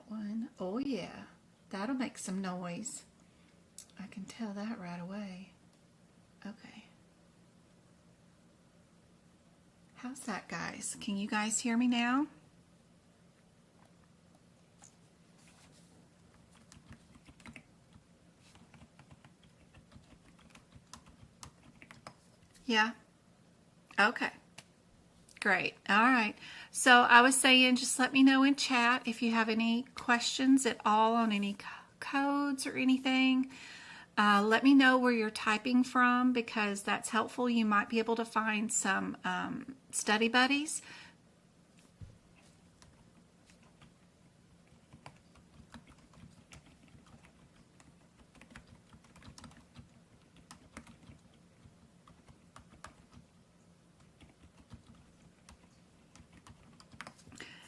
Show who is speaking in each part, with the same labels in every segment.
Speaker 1: one. Oh yeah, that'll make some noise. I can tell that right away. Okay. How's that, guys? Can you guys hear me now? Yeah? Okay. Great. All right. So I was saying, just let me know in chat if you have any questions at all on any codes or anything. Let me know where you're typing from, because that's helpful. You might be able to find some study buddies.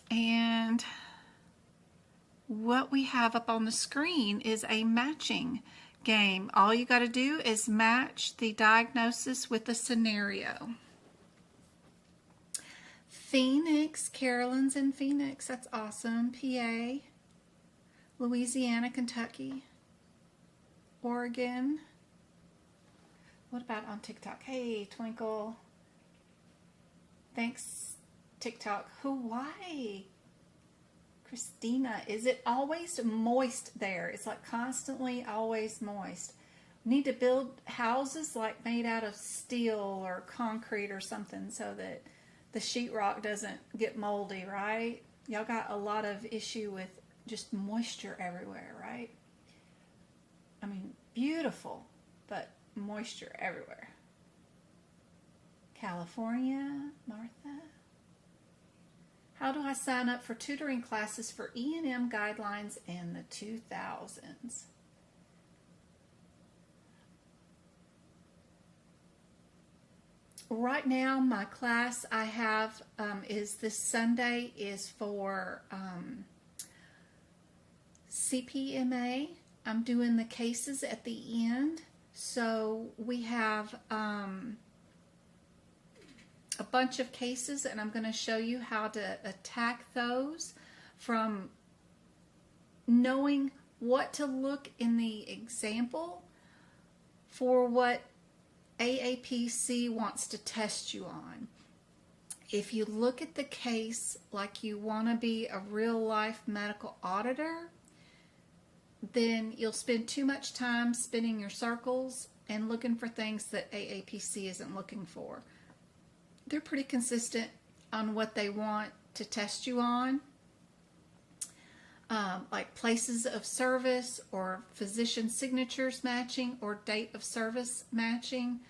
Speaker 1: And what we have up on the screen is a matching game. All you got to do is match the diagnosis with the scenario. Phoenix, Carolyn's in Phoenix. That's awesome. PA, Louisiana, Kentucky, Oregon. What about on TikTok? Hey, Twinkle. Thanks, TikTok. Hawaii. Christina, is it always moist there? It's like constantly always moist. Need to build houses like made out of steel or concrete or something so that the sheetrock doesn't get moldy, right? Y'all got a lot of issue with just moisture everywhere, right? I mean, beautiful, but moisture everywhere. California, Martha. How do I sign up for tutoring classes for E&M guidelines in the 2000s? Right now, my class I have is this Sunday is for CPMA. I'm doing the cases at the end. So we have a bunch of cases, and I'm going to show you how to attack those from knowing what to look in the example for what AAPC wants to test you on. If you look at the case like you want to be a real-life medical auditor, then you'll spend too much time spinning your circles and looking for things that AAPC isn't looking for. They're pretty consistent on what they want to test you on, like places of service or physician signatures matching or date of service matching.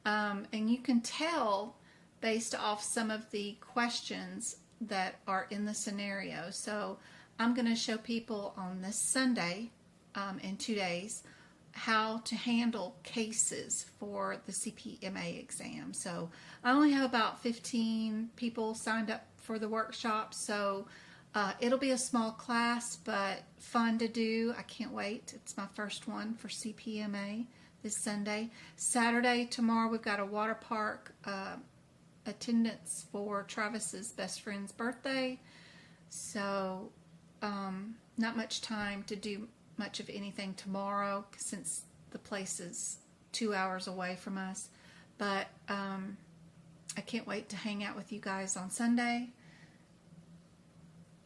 Speaker 1: And you can tell based off some of the questions that are in the scenario. So I'm going to show people on this Sunday in 2 days how to handle cases for the CPMA exam. So I only have about 15 people signed up for the workshop, so it'll be a small class but fun to do. I can't wait. It's my first one for CPMA this Sunday. Saturday, tomorrow, we've got a water park attendance for Travis's best friend's birthday, so not much time to do much of anything tomorrow since the place is 2 hours away from us, but I can't wait to hang out with you guys on Sunday.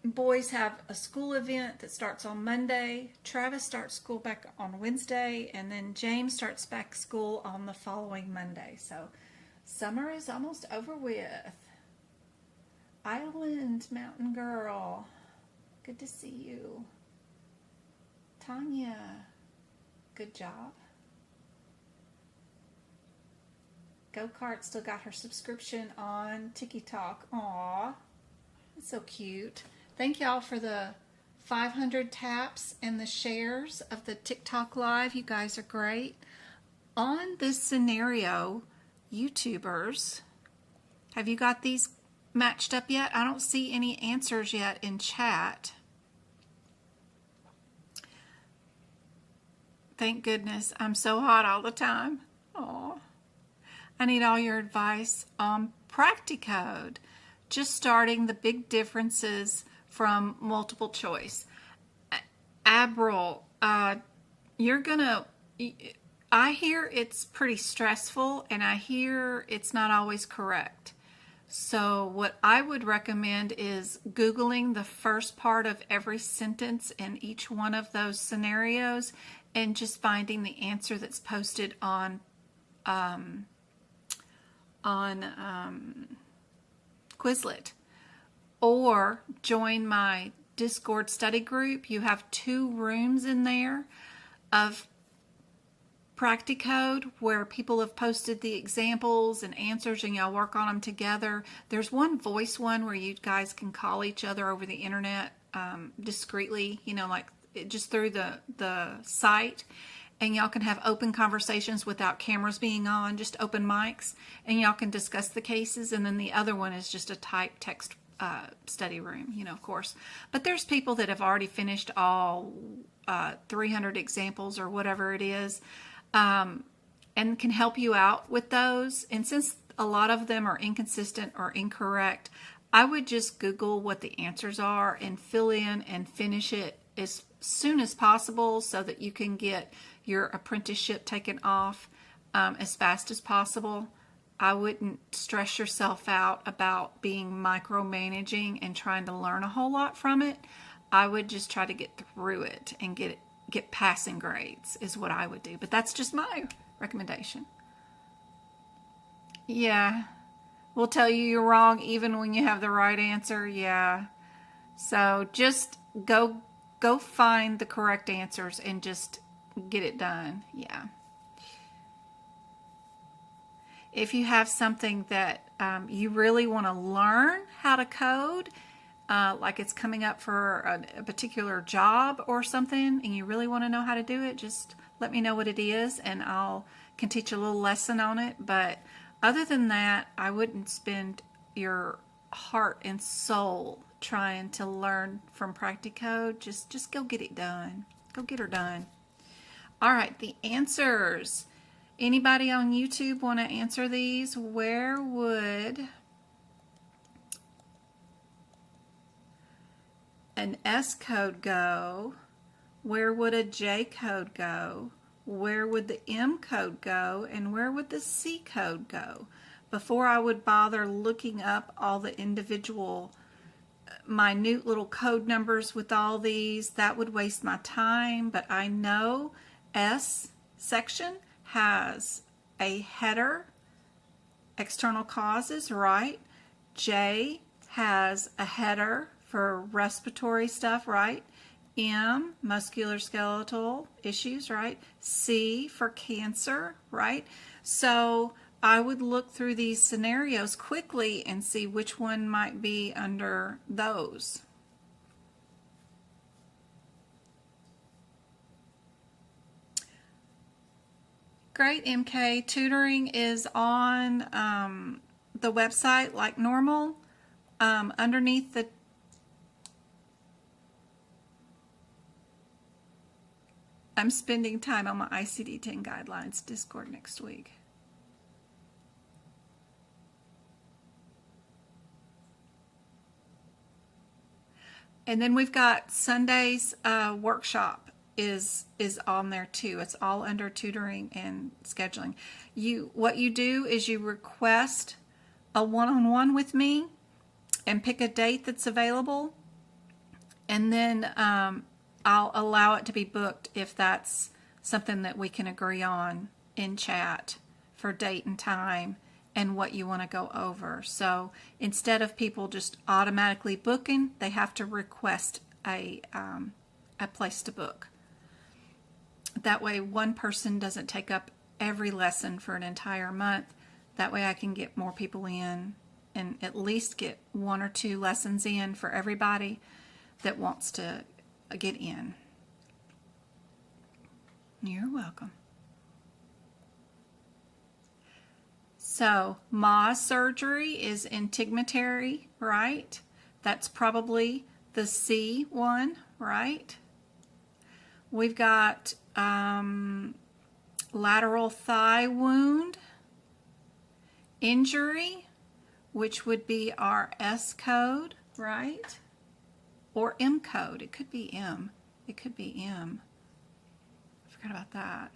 Speaker 1: Boys have a school event that starts on Monday. Travis starts school back on Wednesday, and then James starts back school on the following Monday. So summer is almost over with. Island Mountain Girl, good to see you. Tanya, good job. Go-Kart still got her subscription on TikTok. Aw, that's so cute. Thank y'all for the 500 taps and the shares of the TikTok live. You guys are great. On this scenario, YouTubers, have you got these matched up yet? I don't see any answers yet in chat. Thank goodness. I'm so hot all the time. Aw. I need all your advice on Practicode. Just starting the big differences from multiple choice. Abril, you're gonna, I hear it's pretty stressful, and I hear it's not always correct. So what I would recommend is Googling the first part of every sentence in each one of those scenarios and just finding the answer that's posted on Quizlet. Or join my Discord study group. You have 2 rooms in there of Practicode where people have posted the examples and answers, and y'all work on them together. There's one voice one where you guys can call each other over the internet discreetly, you know, like just through the site, and y'all can have open conversations without cameras being on, just open mics, and y'all can discuss the cases. And then the other one is just a type text study room, you know, of course. But there's people that have already finished all 300 examples or whatever it is, and can help you out with those. And since a lot of them are inconsistent or incorrect, I would just Google what the answers are and fill in and finish it as soon as possible so that you can get your apprenticeship taken off as fast as possible. I wouldn't stress yourself out about being micromanaging and trying to learn a whole lot from it. I would just try to get through it and get passing grades is what I would do. But that's just my recommendation. Yeah. We'll tell you you're wrong even when you have the right answer. Yeah. So just go find the correct answers and just get it done. Yeah. If you have something that you really want to learn how to code, like it's coming up for a particular job or something, and you really want to know how to do it, just let me know what it is, and can teach a little lesson on it. But other than that, I wouldn't spend your heart and soul trying to learn from Practicode. Just go get it done. Go get her done. All right, the answers. Anybody on YouTube want to answer these? Where would an S code go? Where would a J code go? Where would the M code go? And where would the C code go? Before I would bother looking up all the individual minute little code numbers with all these, that would waste my time. But I know S section has a header, external causes, right? J has a header for respiratory stuff, right? M, musculoskeletal issues, right? C for cancer, right? So I would look through these scenarios quickly and see which one might be under those. Great, MK. Tutoring is on the website like normal. Underneath the I'm spending time on my ICD-10 guidelines Discord next week. And then we've got Sunday's workshop is on there too. It's all under tutoring and scheduling. What you do is you request a one-on-one with me and pick a date that's available, and then I'll allow it to be booked if that's something that we can agree on in chat for date and time and what you want to go over. So instead of people just automatically booking, they have to request a place to book. That way one person doesn't take up every lesson for an entire month. That way I can get more people in and at least get 1 or 2 lessons in for everybody that wants to get in. You're welcome. So, Ma surgery is integumentary, right? That's probably the C one, right? We've got lateral thigh wound injury, which would be our S code, right? Or M code. It could be M. It could be M. I forgot about that.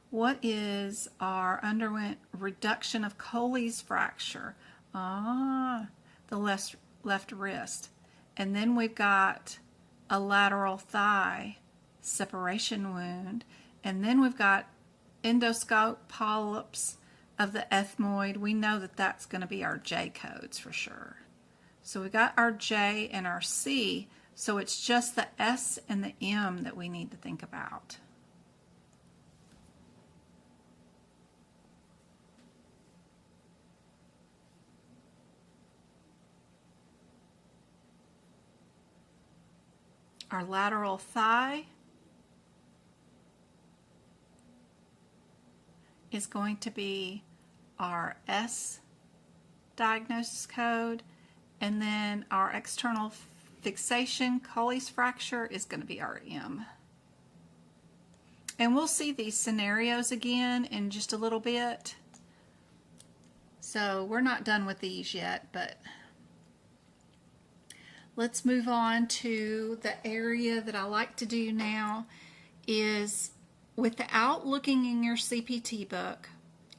Speaker 1: What is our underwent reduction of Coley's fracture? The left wrist. And then we've got a lateral thigh separation wound. And then we've got endoscope polyps of the ethmoid. We know that that's going to be our J codes for sure. So we got our J and our C. So it's just the S and the M that we need to think about. Our lateral thigh is going to be our S diagnosis code, and then our external fixation, Coley's fracture, is going to be our M. And we'll see these scenarios again in just a little bit. So we're not done with these yet, but let's move on to the area that I like to do now is, without looking in your CPT book,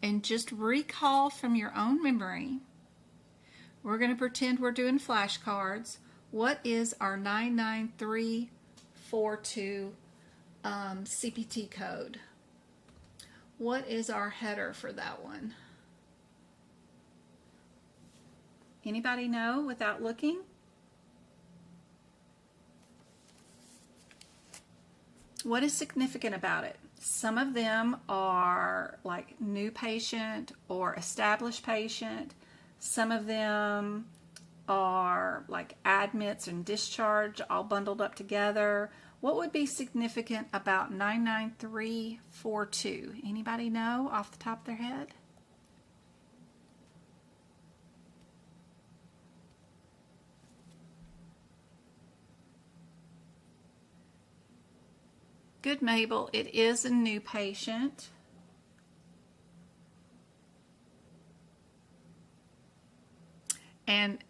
Speaker 1: and just recall from your own memory, we're going to pretend we're doing flashcards. What is our 99342 CPT code? What is our header for that one? Anybody know without looking? What is significant about it? Some of them are like new patient or established patient. Some of them are like admits and discharge all bundled up together. What would be significant about 99342? Anybody know off the top of their head? Good, Mabel. It is a new patient. And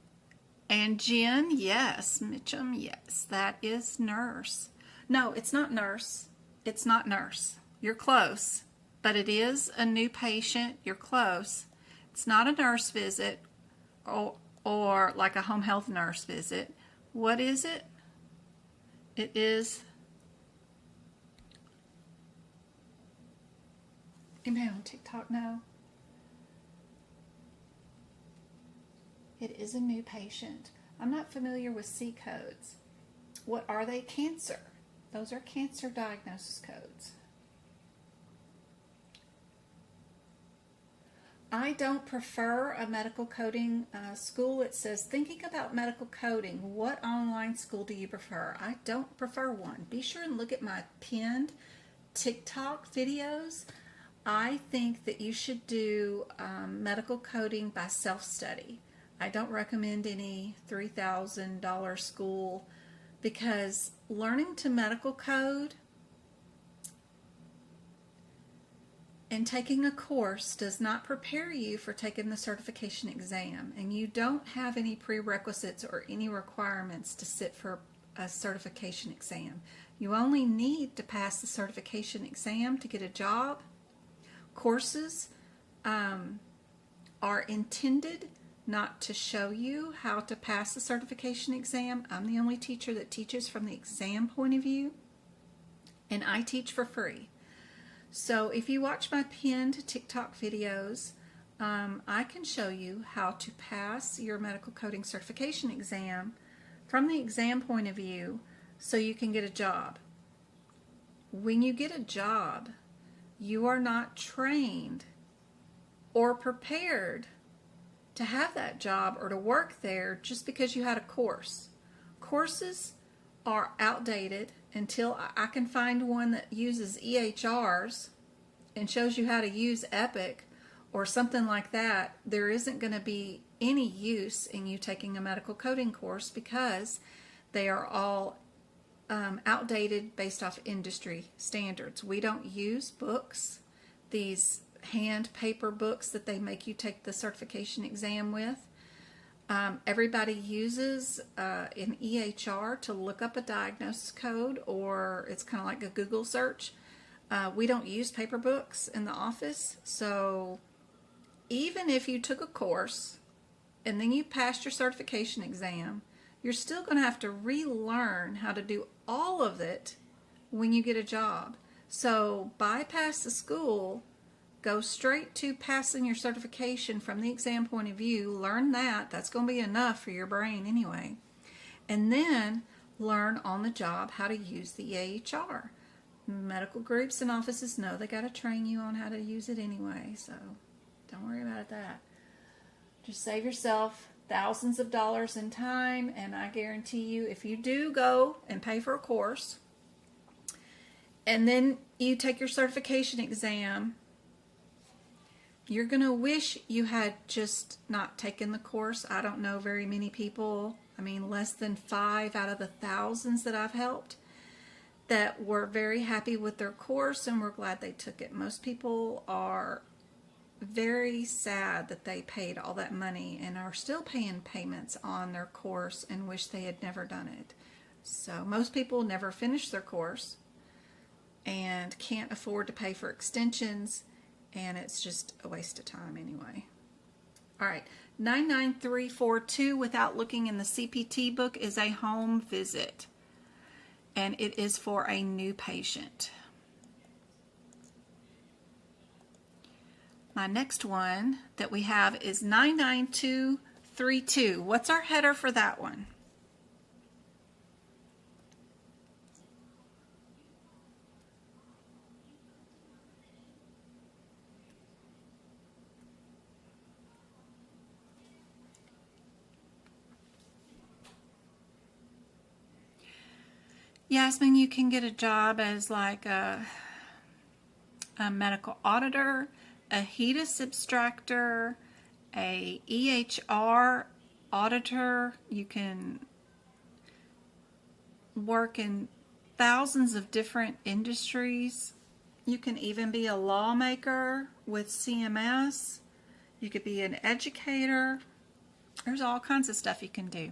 Speaker 1: Jen, yes. Mitchum, yes. That is nurse. No, it's not nurse. It's not nurse. You're close. But it is a new patient. You're close. It's not a nurse visit or like a home health nurse visit. What is it? It is... Anybody on TikTok know? It is a new patient. I'm not familiar with C codes. What are they? Cancer. Those are cancer diagnosis codes. I don't prefer a medical coding school. It says, thinking about medical coding, what online school do you prefer? I don't prefer one. Be sure and look at my pinned TikTok videos. I think that you should do medical coding by self-study. I don't recommend any $3,000 school, because learning to medical code and taking a course does not prepare you for taking the certification exam, and you don't have any prerequisites or any requirements to sit for a certification exam. You only need to pass the certification exam to get a job. Courses are intended not to show you how to pass the certification exam. I'm the only teacher that teaches from the exam point of view, and I teach for free. So if you watch my pinned TikTok videos, I can show you how to pass your medical coding certification exam from the exam point of view so you can get a job. When you get a job, you are not trained or prepared to have that job or to work there just because you had a course. Courses are outdated until I can find one that uses EHRs and shows you how to use Epic or something like that. There isn't going to be any use in you taking a medical coding course, because they are all outdated based off industry standards. We don't use books, these hand paper books that they make you take the certification exam with. Everybody uses an EHR to look up a diagnosis code, or it's kind of like a Google search. We don't use paper books in the office, so even if you took a course and then you passed your certification exam, you're still going to have to relearn how to do all of it when you get a job. So bypass the school, go straight to passing your certification from the exam point of view, learn that. That's going to be enough for your brain anyway. And then learn on the job how to use the EHR. Medical groups and offices know they got to train you on how to use it anyway, so don't worry about that. Just save yourself thousands of dollars in time, and I guarantee you, if you do go and pay for a course, and then you take your certification exam, you're going to wish you had just not taken the course. I don't know very many people, I mean less than 5 out of the thousands that I've helped, that were very happy with their course and were glad they took it. Most people are very sad that they paid all that money and are still paying payments on their course and wish they had never done it. So most people never finish their course and can't afford to pay for extensions, and it's just a waste of time anyway. All right, 99342 without looking in the CPT book is a home visit, and it is for a new patient. My next one that we have is 99232. What's our header for that one? Yasmin, you can get a job as like a medical auditor, a HEDIS abstractor, a EHR auditor. You can work in thousands of different industries. You can even be a lawmaker with CMS. You could be an educator. There's all kinds of stuff you can do.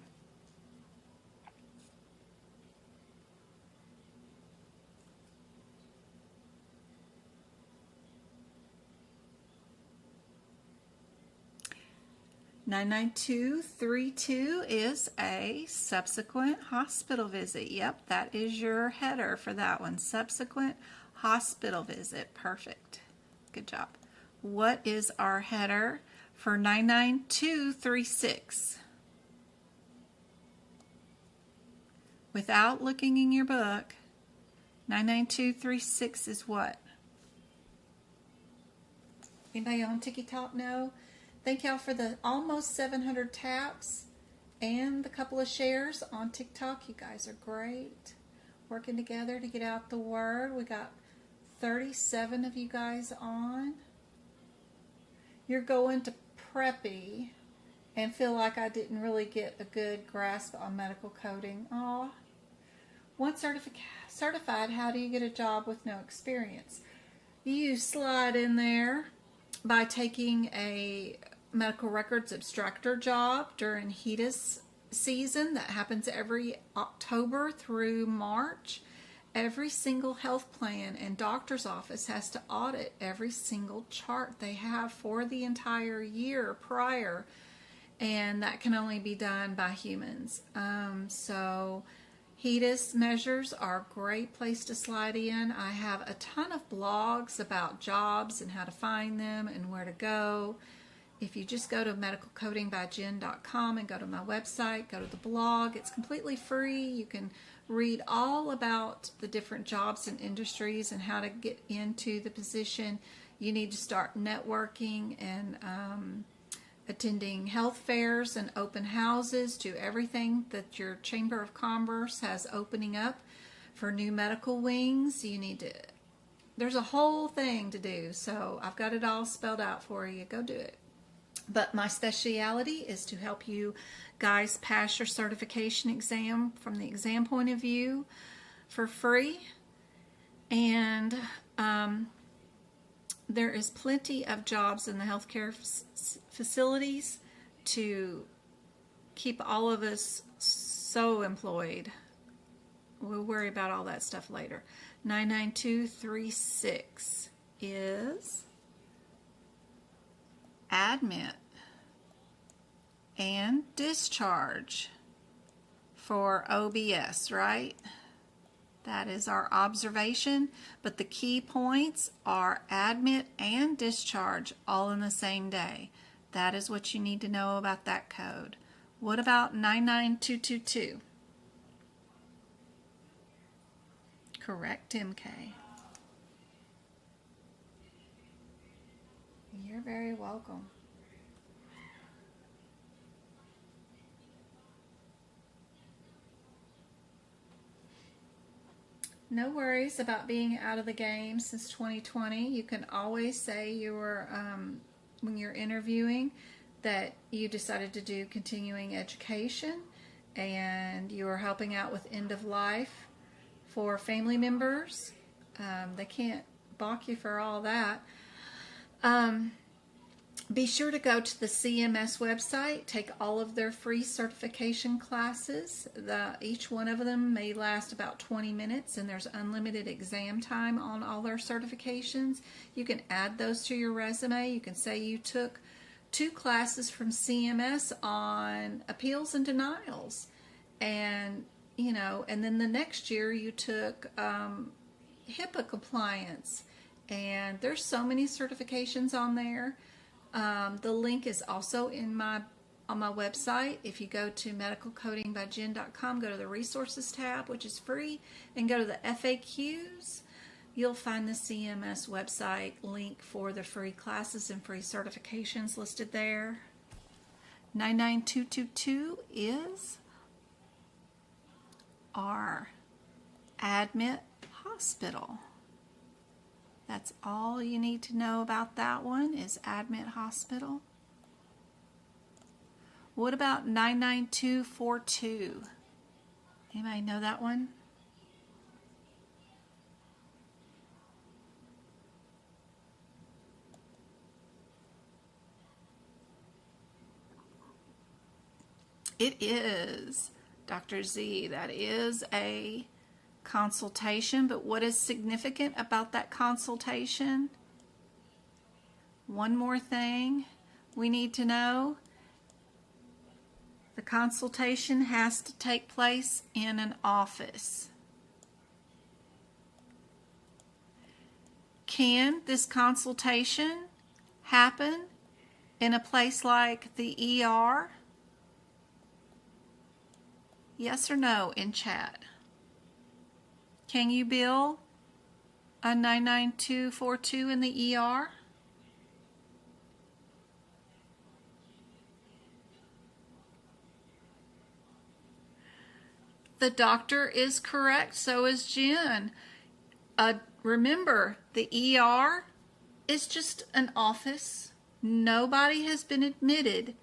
Speaker 1: (99232) is a subsequent hospital visit. Yep, that is your header for that one. Subsequent hospital visit. Perfect. Good job. What is our header for 99236? Without looking in your book, 99236 is what? Anybody on TikTok know? Thank y'all for the almost 700 taps and the couple of shares on TikTok. You guys are great. Working together to get out the word. We got 37 of you guys on. You're going to preppy and feel like I didn't really get a good grasp on medical coding. Aw. Once certified, how do you get a job with no experience? You slide in there by taking a medical records abstractor job during HEDIS season that happens every October through March. Every single health plan and doctor's office has to audit every single chart they have for the entire year prior, and that can only be done by humans. So HEDIS measures are a great place to slide in. I have a ton of blogs about jobs and how to find them and where to go. If you just go to medicalcodingbyjen.com and go to my website, go to the blog, it's completely free. You can read all about the different jobs and industries and how to get into the position. You need to start networking and attending health fairs and open houses, to everything that your Chamber of Commerce has opening up for new medical wings. You need to, there's a whole thing to do. So I've got it all spelled out for you. Go do it. But my specialty is to help you guys pass your certification exam from the exam point of view for free. And there is plenty of jobs in the healthcare facilities to keep all of us so employed. We'll worry about all that stuff later. 99236 is admit and discharge for OBS, right? That is our observation, but the key points are admit and discharge all in the same day. That is what you need to know about that code. What about 99222? Correct, MK. You're very welcome. No worries about being out of the game since 2020. You can always say when you're interviewing that you decided to do continuing education and you're helping out with end of life for family members. They can't balk you for all that. Be sure to go to the CMS website, take all of their free certification classes. Each one of them may last about 20 minutes, and there's unlimited exam time on all their certifications. You can add those to your resume. You can say you took 2 classes from CMS on appeals and denials, and and then the next year you took HIPAA compliance, and there's so many certifications on there. The link is also on my website. If you go to medicalcodingbyjen.com, go to the resources tab, which is free, and go to the FAQs, you'll find the CMS website link for the free classes and free certifications listed there. 99222 is our admit hospital. That's all you need to know about that one, is admit hospital. What about 99242? Anybody know that one? It is, Dr. Z. That is a consultation, but what is significant about that consultation? One more thing we need to know. The consultation has to take place in an office. Can this consultation happen in a place like the ER? Yes or no in chat? Can you bill a 99242 in the ER? The doctor is correct, so is Jen. Remember, the ER is just an office. Nobody has been admitted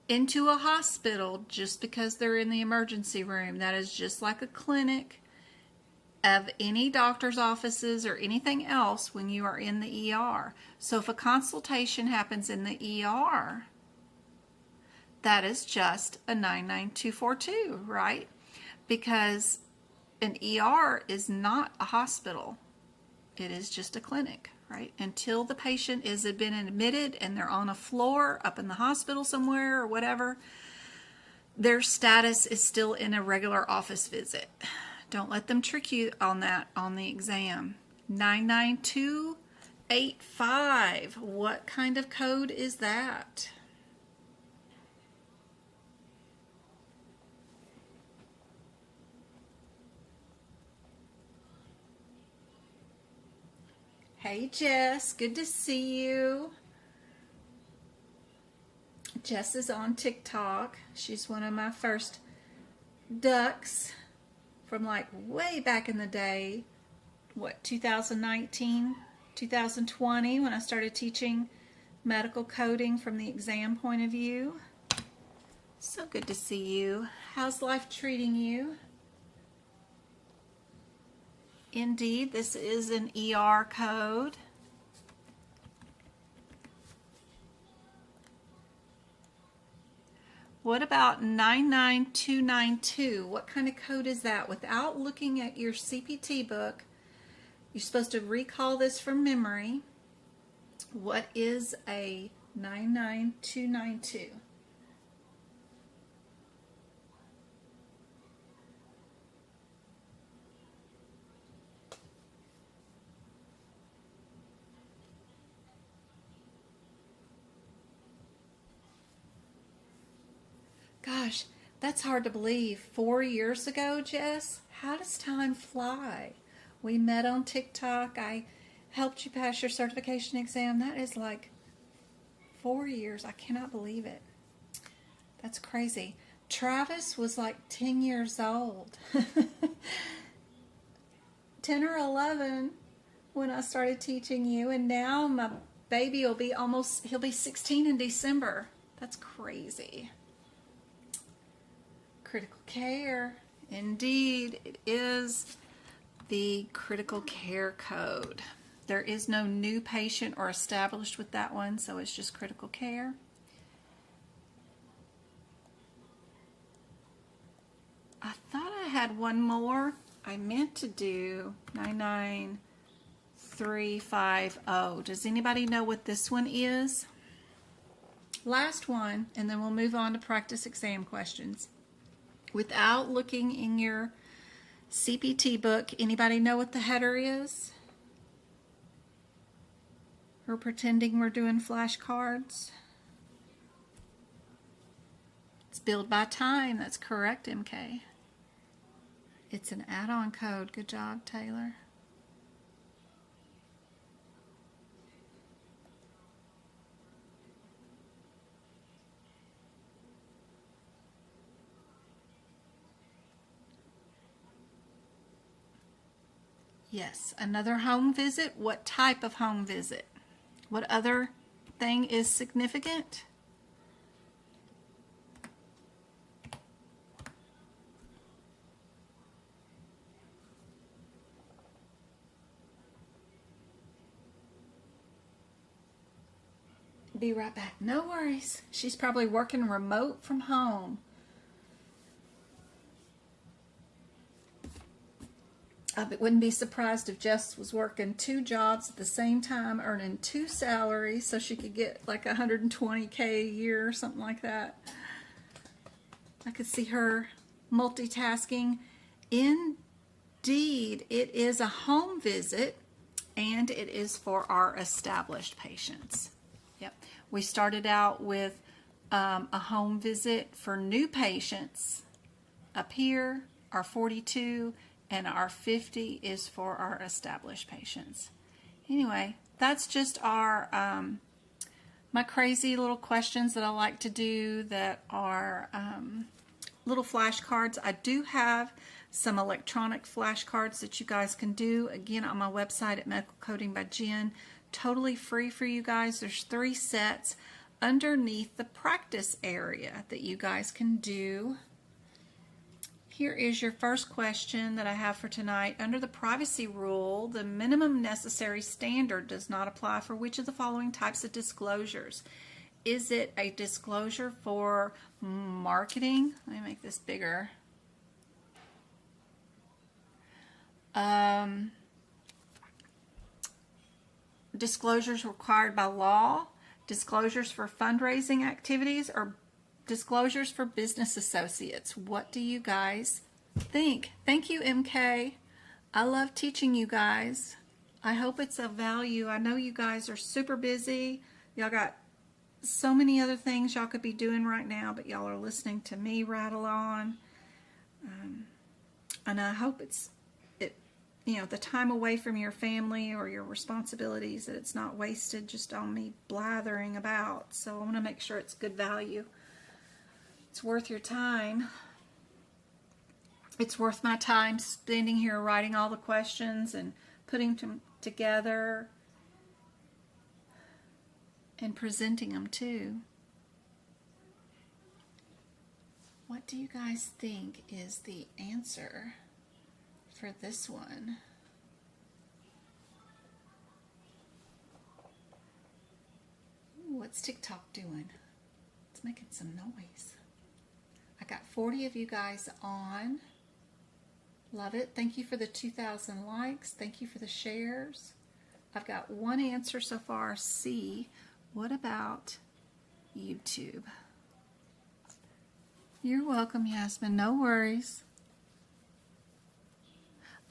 Speaker 1: into a hospital just because they're in the emergency room. That is just like a clinic of any doctor's offices or anything else when you are in the ER. So if a consultation happens in the ER, that is just a 99242, right? Because an ER is not a hospital. It is just a clinic, right? Until the patient has been admitted and they're on a floor up in the hospital somewhere or whatever, their status is still in a regular office visit. Don't let them trick you on that on the exam. 99285. What kind of code is that? Hey Jess, good to see you. Jess is on TikTok. She's one of my first ducks from like way back in the day, 2019, 2020, when I started teaching medical coding from the exam point of view. So good to see you. How's life treating you? Indeed, this is an ER code. What about 99292? What kind of code is that? Without looking at your CPT book, you're supposed to recall this from memory. What is a 99292? Gosh, that's hard to believe. 4 years ago, Jess? How does time fly? We met on TikTok. I helped you pass your certification exam. That is like 4 years. I cannot believe it. That's crazy. Travis was like 10 years old. 10 or 11 when I started teaching you, and now my baby will be he'll be 16 in December. That's crazy. Critical care. Indeed, it is the critical care code. There is no new patient or established with that one, so it's just critical care. I thought I had one more. I meant to do 99350. Does anybody know what this one is? Last one, and then we'll move on to practice exam questions. Without looking in your CPT book, anybody know what the header is? We're pretending we're doing flashcards. It's billed by time. That's correct, MK. It's an add-on code. Good job, Taylor. Yes, another home visit. What type of home visit? What other thing is significant? Be right back. No worries. She's probably working remote from home. I wouldn't be surprised if Jess was working 2 jobs at the same time, earning 2 salaries, so she could get like $120K a year or something like that. I could see her multitasking. Indeed, it is a home visit, and it is for our established patients. Yep. We started out with a home visit for new patients up here, our 42, and our 50 is for our established patients. Anyway, that's just our my crazy little questions that I like to do that are little flashcards. I do have some electronic flashcards that you guys can do, again, on my website at Medical Coding by Jen. Totally free for you guys. There's 3 sets underneath the practice area that you guys can do. Here is your first question that I have for tonight. Under the privacy rule, the minimum necessary standard does not apply for which of the following types of disclosures? Is it a disclosure for marketing? Let me make this bigger. Disclosures required by law, disclosures for fundraising activities, or disclosures for business associates? What do you guys think? Thank you, MK. I love teaching you guys. I hope it's of value. I know you guys are super busy. Y'all got so many other things y'all could be doing right now, but y'all are listening to me rattle on. And I hope the time away from your family or your responsibilities, that it's not wasted just on me blathering about. So I want to make sure it's good value. It's worth your time. It's worth my time spending here writing all the questions and putting them together and presenting them too. What do you guys think is the answer for this one? Ooh, what's TikTok doing? It's making some noise. I got 40 of you guys on. Love it. Thank you for the 2,000 likes. Thank you for the shares. I've got one answer so far, C. What about YouTube? You're welcome, Yasmin. No worries.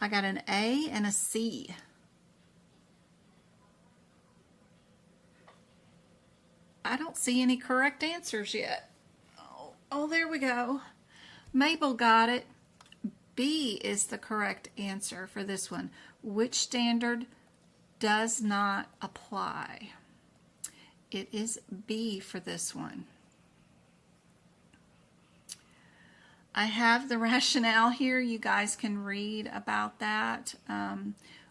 Speaker 1: I got an A and a C. I don't see any correct answers yet. Oh, there we go. Mabel got it. B is the correct answer for this one. Which standard does not apply? It is B for this one. I have the rationale here. You guys can read about that.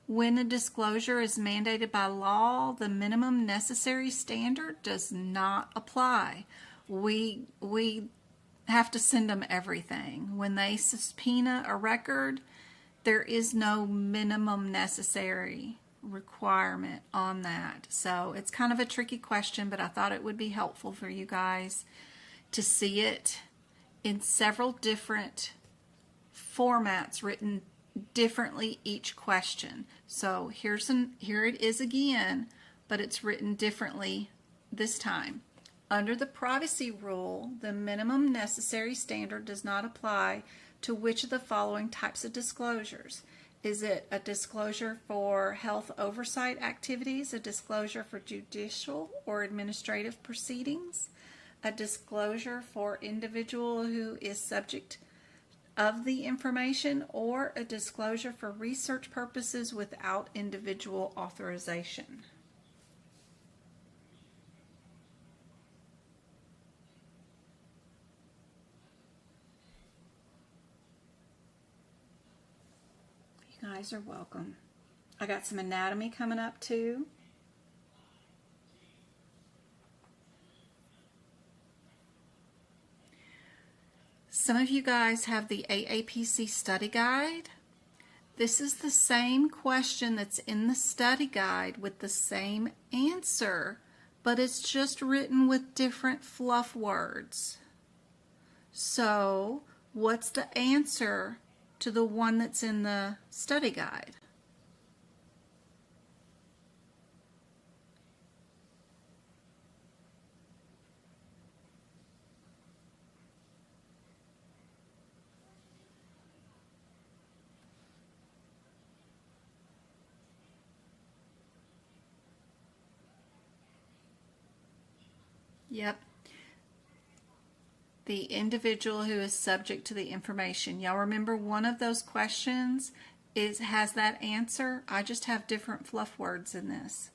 Speaker 1: When a disclosure is mandated by law, the minimum necessary standard does not apply. We have to send them everything. When they subpoena a record, there is no minimum necessary requirement on that. So it's kind of a tricky question, but I thought it would be helpful for you guys to see it in several different formats written differently each question. So here it is again, but it's written differently this time. Under the privacy rule, the minimum necessary standard does not apply to which of the following types of disclosures? Is it a disclosure for health oversight activities, a disclosure for judicial or administrative proceedings, a disclosure for individual who is subject of the information, or a disclosure for research purposes without individual authorization? You guys are welcome. I got some anatomy coming up too. Some of you guys have the AAPC study guide. This is the same question that's in the study guide with the same answer, but it's just written with different fluff words. So, what's the answer to the one that's in the study guide? Yep. The individual who is subject to the information. Y'all remember one of those questions has that answer? I just have different fluff words in this.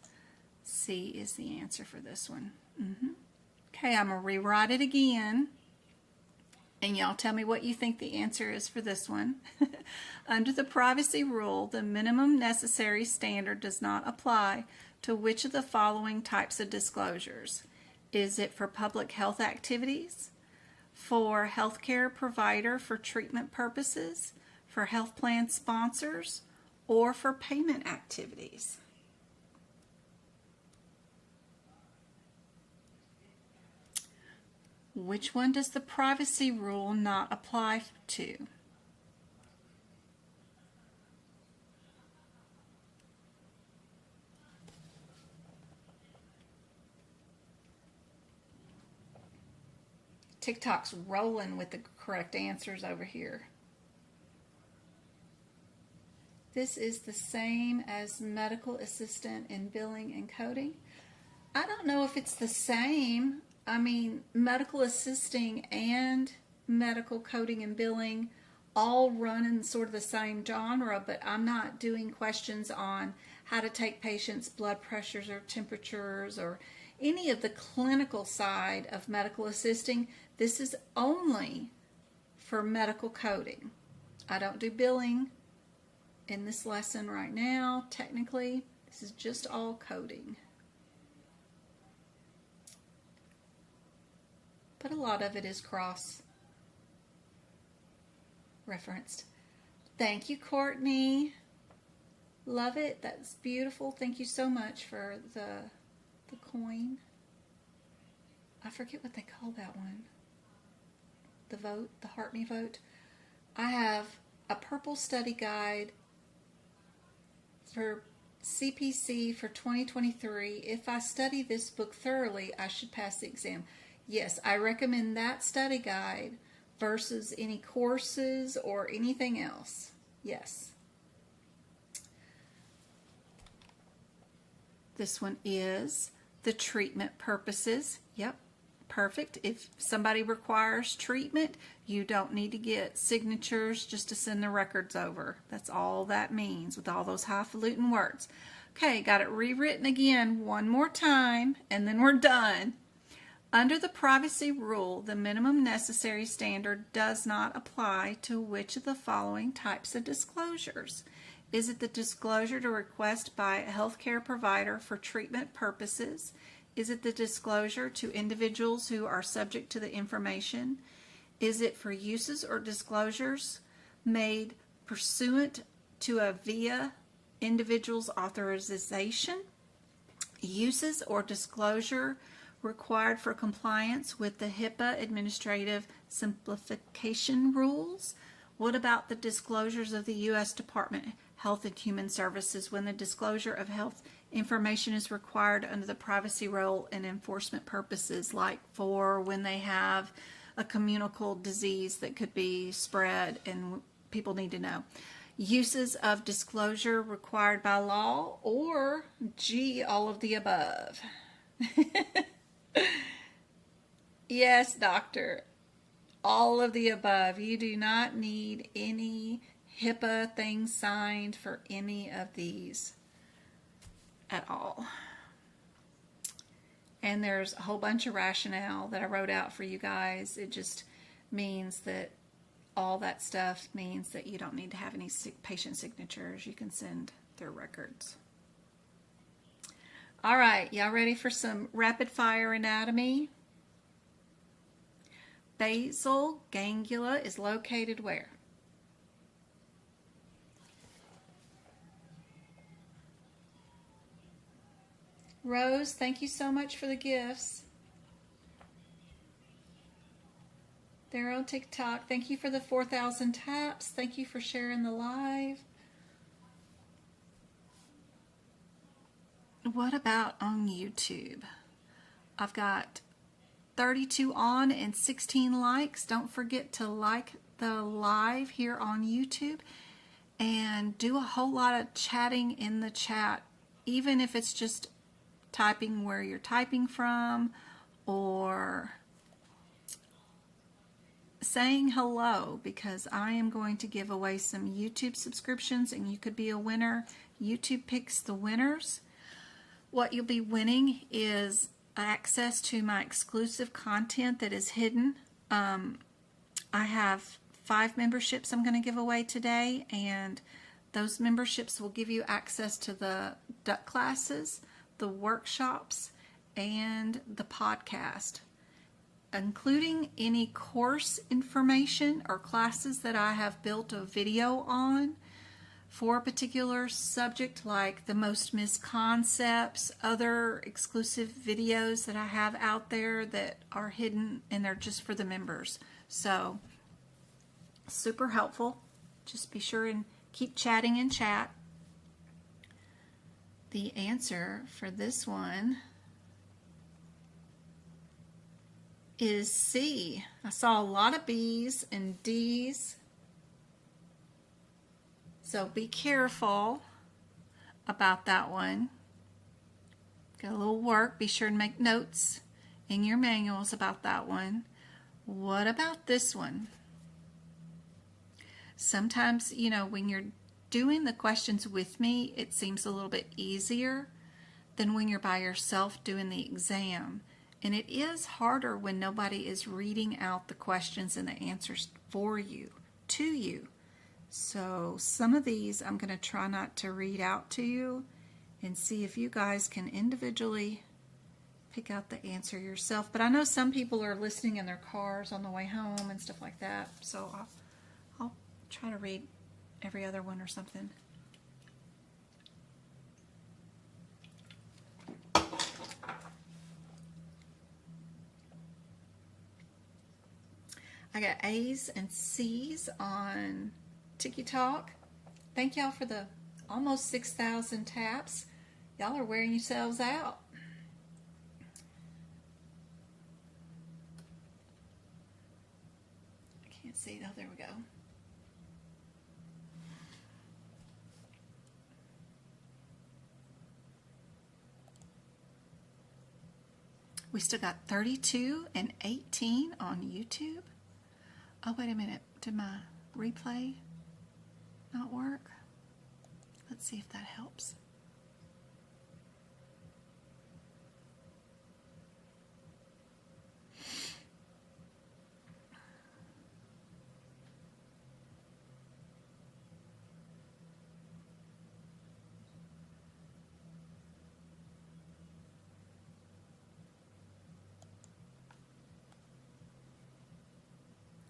Speaker 1: C is the answer for this one. Okay, I'm going to rewrite it again. And y'all tell me what you think the answer is for this one. Under the privacy rule, the minimum necessary standard does not apply to which of the following types of disclosures? Is it for public health activities, for healthcare provider for treatment purposes, for health plan sponsors, or for payment activities? Which one does the privacy rule not apply to? TikTok's rolling with the correct answers over here. This is the same as medical assistant in billing and coding. I don't know if it's the same. I mean, medical assisting and medical coding and billing all run in sort of the same genre, but I'm not doing questions on how to take patients' blood pressures or temperatures or any of the clinical side of medical assisting. This is only for medical coding. I don't do billing in this lesson right now, technically. This is just all coding. But a lot of it is cross-referenced. Thank you, Courtney. Love it. That's beautiful. Thank you so much for the coin. I forget what they call that one. the vote, the Heart Me vote. I have a purple study guide for CPC for 2023. If I study this book thoroughly, I should pass the exam. Yes, I recommend that study guide versus any courses or anything else. Yes. This one is the treatment purposes. Yep, perfect. If somebody requires treatment, you don't need to get signatures just to send the records over. That's all that means with all those highfalutin words. Okay, got it rewritten again one more time, and then we're done. Under the privacy rule, the minimum necessary standard does not apply to which of the following types of disclosures? Is it the disclosure to request by a healthcare provider for treatment purposes? Is it the disclosure to individuals who are subject to the information? Is it for uses or disclosures made pursuant to a via individual's authorization? Uses or disclosure required for compliance with the HIPAA administrative simplification rules? What about the disclosures of the U.S. Department of Health and Human Services when the disclosure of health information is required under the privacy rule and enforcement purposes, like for when they have a communicable disease that could be spread and people need to know? Uses of disclosure required by law, or G, all of the above? Yes, doctor. All of the above. You do not need any HIPAA things signed for any of these at all. And there's a whole bunch of rationale that I wrote out for you guys. It just means that all that stuff means that you don't need to have any patient signatures. You can send their records. All right, y'all ready for some rapid fire anatomy? Basal ganglia is located where? Rose, thank you so much for the gifts. They're on TikTok. Thank you for the 4,000 taps. Thank you for sharing the live. What about on YouTube? I've got 32 on and 16 likes. Don't forget to like the live here on YouTube and do a whole lot of chatting in the chat, even if it's just typing where you're typing from or saying hello, because I am going to give away some YouTube subscriptions and you could be a winner. YouTube picks the winners. What you'll be winning is access to my exclusive content that is hidden. I have 5 memberships I'm going to give away today, and those memberships will give you access to the duck classes, the workshops, and the podcast, including any course information or classes that I have built a video on for a particular subject, like the most missed concepts, other exclusive videos that I have out there that are hidden and they're just for the members. So super helpful. Just be sure and keep chatting in chat. The answer for this one is C. I saw a lot of B's and D's. So be careful about that one. Got a little work. Be sure to make notes in your manuals about that one. What about this one? Sometimes, you know, when you're doing the questions with me, it seems a little bit easier than when you're by yourself doing the exam. And it is harder when nobody is reading out the questions and the answers for you, to you. So some of these I'm going to try not to read out to you and see if you guys can individually pick out the answer yourself. But I know some people are listening in their cars on the way home and stuff like that. So I'll try to read every other one or something. I got A's and C's on TikTok. Thank y'all for the almost 6,000 taps. Y'all are wearing yourselves out. I can't see it. Oh, there we go. We still got 32 and 18 on YouTube. Oh, wait a minute. Did my replay not work? Let's see if that helps.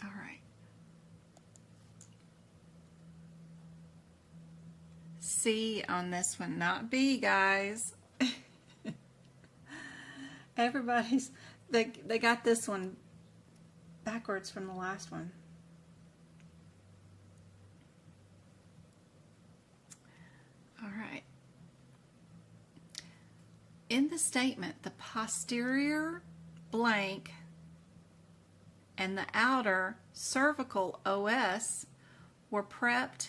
Speaker 1: All right. C on this one, not B, guys. Everybody's, they got this one backwards from the last one. All right. In the statement, the posterior blank and the outer cervical OS were prepped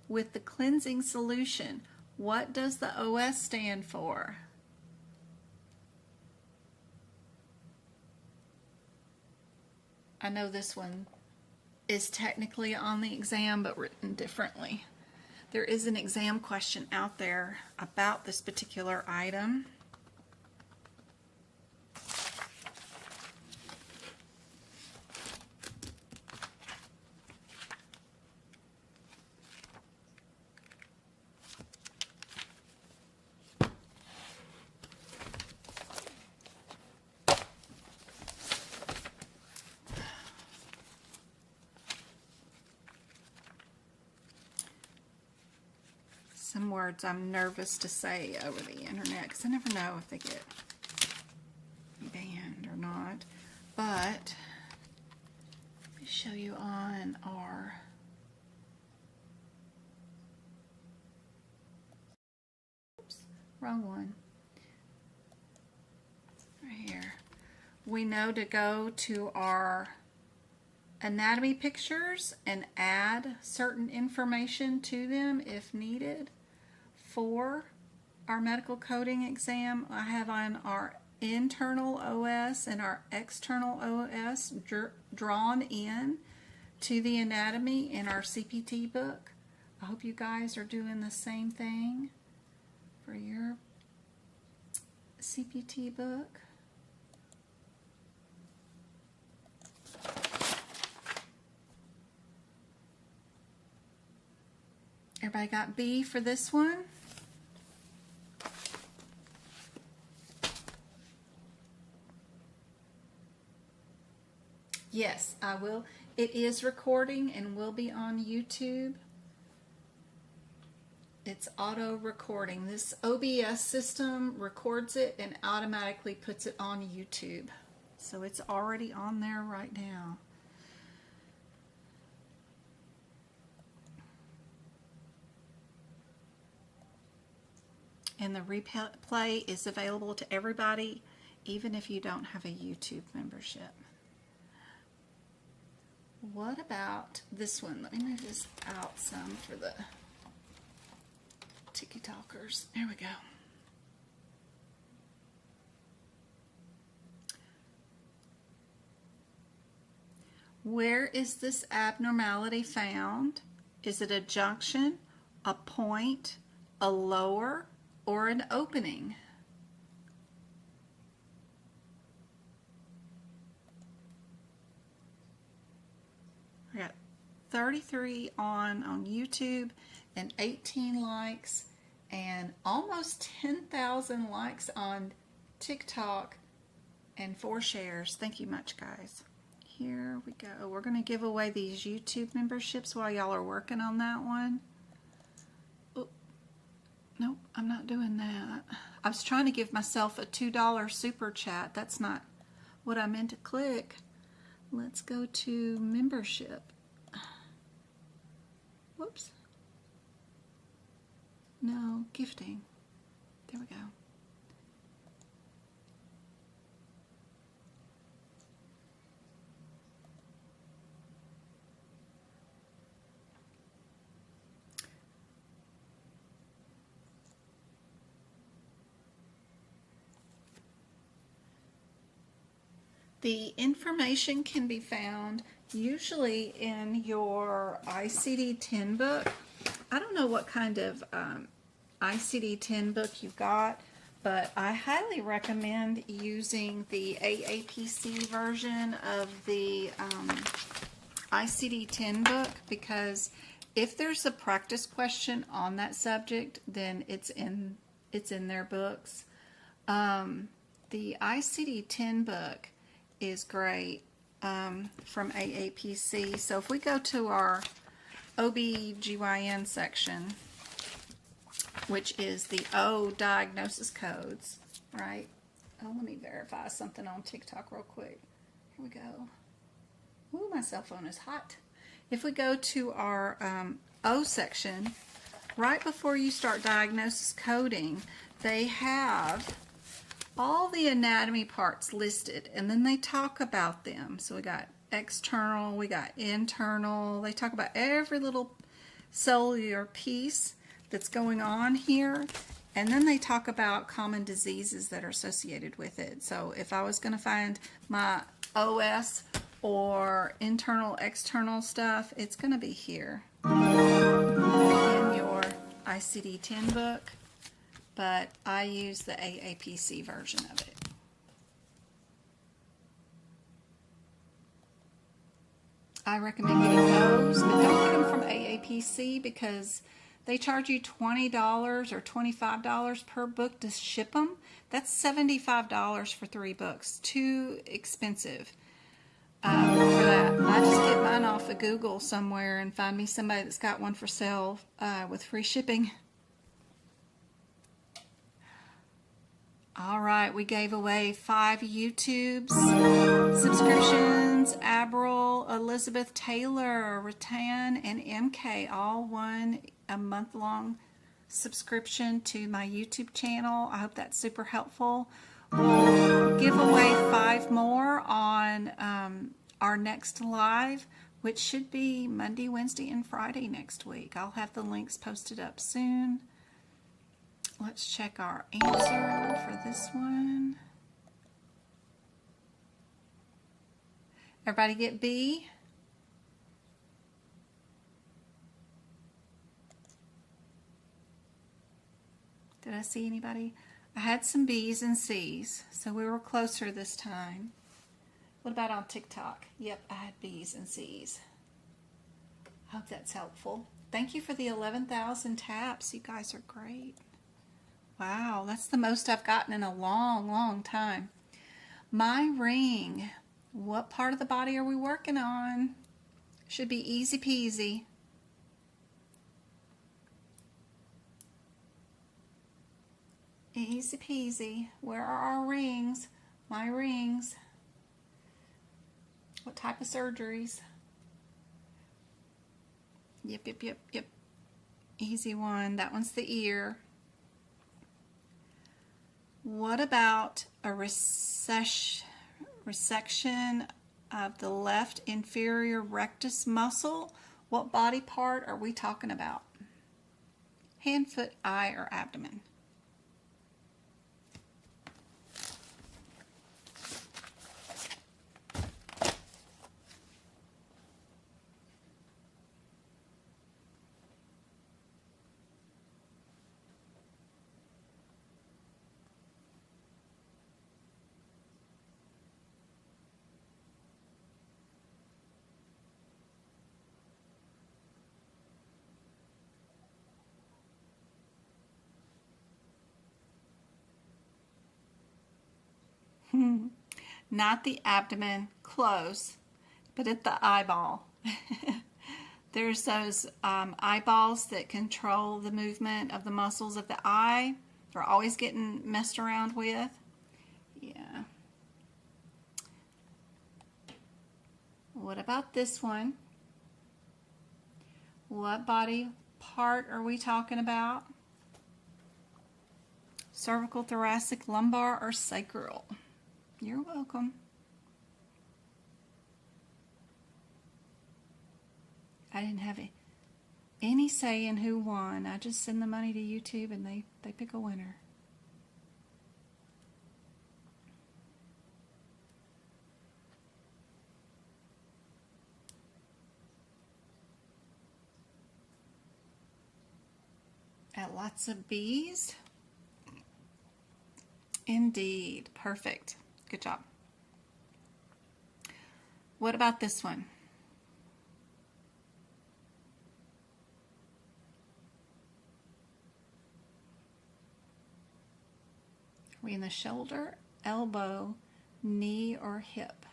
Speaker 1: with the cleansing solution. What does the OS stand for? I know this one is technically on the exam but written differently. There is an exam question out there about this particular item. Some words I'm nervous to say over the internet because I never know if they get banned or not. But let me show you on our wrong one. Right here. We know to go to our anatomy pictures and add certain information to them if needed. For our medical coding exam, I have on our internal OS and our external OS drawn in to the anatomy in our CPT book. I hope you guys are doing the same thing for your CPT book. Everybody got B for this one? Yes, I will. It is recording and will be on YouTube. It's auto recording. This OBS system records it and automatically puts it on YouTube. So it's already on there right now. And the replay is available to everybody, even if you don't have a YouTube membership. What about this one? Let me move this out some for the TikTokers. There we go. Where is this abnormality found? Is it a junction, a point, a lower, or an opening? I got 33 on YouTube and 18 likes and almost 10,000 likes on TikTok and 4 shares. Thank you much, guys. Here we go. We're going to give away these YouTube memberships while y'all are working on that one. Oh, nope, I'm not doing that. I was trying to give myself a $2 super chat. That's not what I meant to click. Let's go to membership. Whoops. No, gifting. There we go. The information can be found usually in your ICD-10 book. I don't know what kind of ICD-10 book you've got, but I highly recommend using the AAPC version of the ICD-10 book, because if there's a practice question on that subject, then it's in their books. The ICD-10 book is great from AAPC. So if we go to our OBGYN section, which is the O diagnosis codes, right? Oh, let me verify something on TikTok real quick. Here we go. Ooh, my cell phone is hot. If we go to our O section, right before you start diagnosis coding, they have all the anatomy parts listed, and then they talk about them. So we got external, we got internal. They talk about every little cellular piece that's going on here, and then they talk about common diseases that are associated with it. So if I was going to find my OS or internal, external stuff, it's going to be here in your ICD-10 book. But I use the AAPC version of it. I recommend getting those, but don't get them from AAPC because they charge you $20 or $25 per book to ship them. That's $75 for 3 books. Too expensive for that. I just get mine off of Google somewhere and find me somebody that's got one for sale with free shipping. All right, we gave away 5 YouTubes subscriptions. Abril, Elizabeth Taylor, Rattan, and MK all won a month-long subscription to my YouTube channel. I hope that's super helpful. We'll give away 5 more on our next live, which should be Monday, Wednesday, and Friday next week. I'll have the links posted up soon. Let's check our answer for this one. Everybody get B? Did I see anybody? I had some B's and C's, so we were closer this time. What about on TikTok? Yep, I had B's and C's. I hope that's helpful. Thank you for the 11,000 taps. You guys are great. Wow, that's the most I've gotten in a long, long time. My ring. What part of the body are we working on? Should be easy peasy. Easy peasy. Where are our rings? My rings. What type of surgeries? Yep. Easy one. That one's the ear. What about a resection of the left inferior rectus muscle? What body part are we talking about? Hand, foot, eye, or abdomen? Not the abdomen, close, but at the eyeball. There's those eyeballs that control the movement of the muscles of the eye. They're always getting messed around with. Yeah. What about this one? What body part are we talking about? Cervical, thoracic, lumbar, or sacral? You're welcome. I didn't have any say in who won. I just send the money to YouTube and they pick a winner. Got lots of B's. Indeed. Perfect. Good job. What about this one? Are we in the shoulder, elbow, knee, or hip?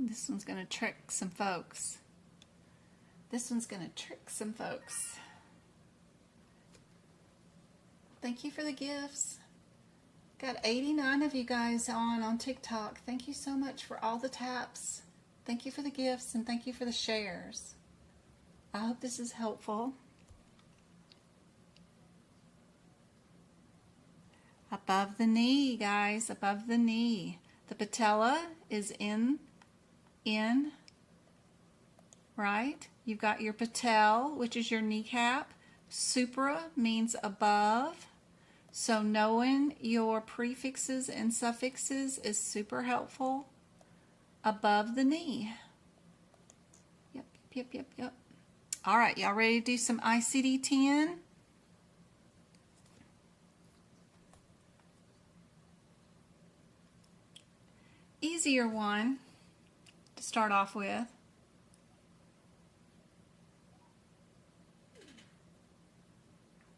Speaker 1: This one's going to trick some folks. This one's going to trick some folks. Thank you for the gifts. Got 89 of you guys on TikTok. Thank you so much for all the taps. Thank you for the gifts and thank you for the shares. I hope this is helpful. Above the knee, guys, above the knee. The patella is in, right? You've got your patel, which is your kneecap. Supra means above. So knowing your prefixes and suffixes is super helpful. Above the knee. Yep. All right, y'all ready to do some ICD-10? Easier one to start off with.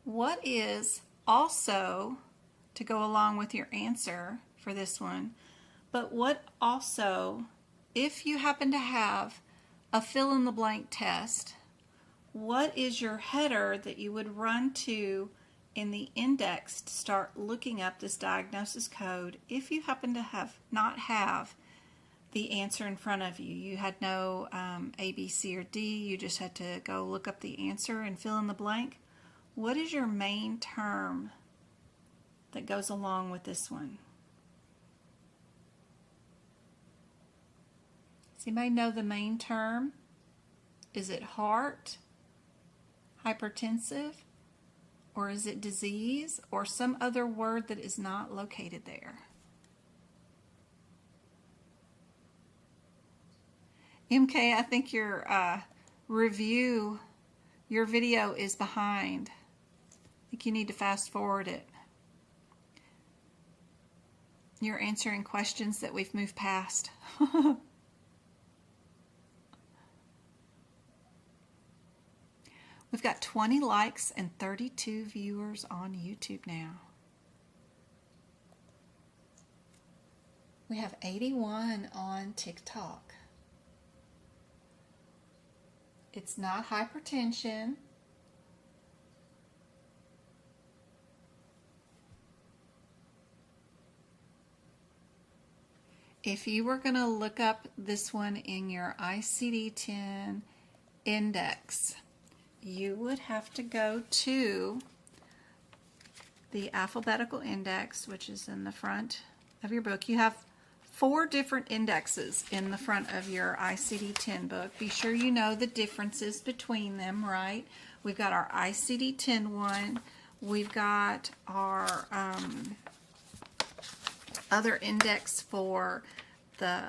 Speaker 1: What is also, to go along with your answer for this one, but what also, if you happen to have a fill-in-the-blank test, what is your header that you would run to in the index to start looking up this diagnosis code if you happen to not have the answer in front of you? You had no A, B, C, or D. You just had to go look up the answer and fill in the blank. What is your main term that goes along with this one? Does anybody know the main term? Is it heart, hypertensive, or is it disease, or some other word that is not located there? MK, I think your your video is behind. I think you need to fast forward it. You're answering questions that we've moved past. We've got 20 likes and 32 viewers on YouTube now. We have 81 on TikTok. It's not hypertension. If you were going to look up this one in your ICD-10 index, you would have to go to the alphabetical index, which is in the front of your book. You have 4 different indexes in the front of your ICD-10 book. Be sure you know the differences between them, right? We've got our ICD-10 one. We've got our other index for the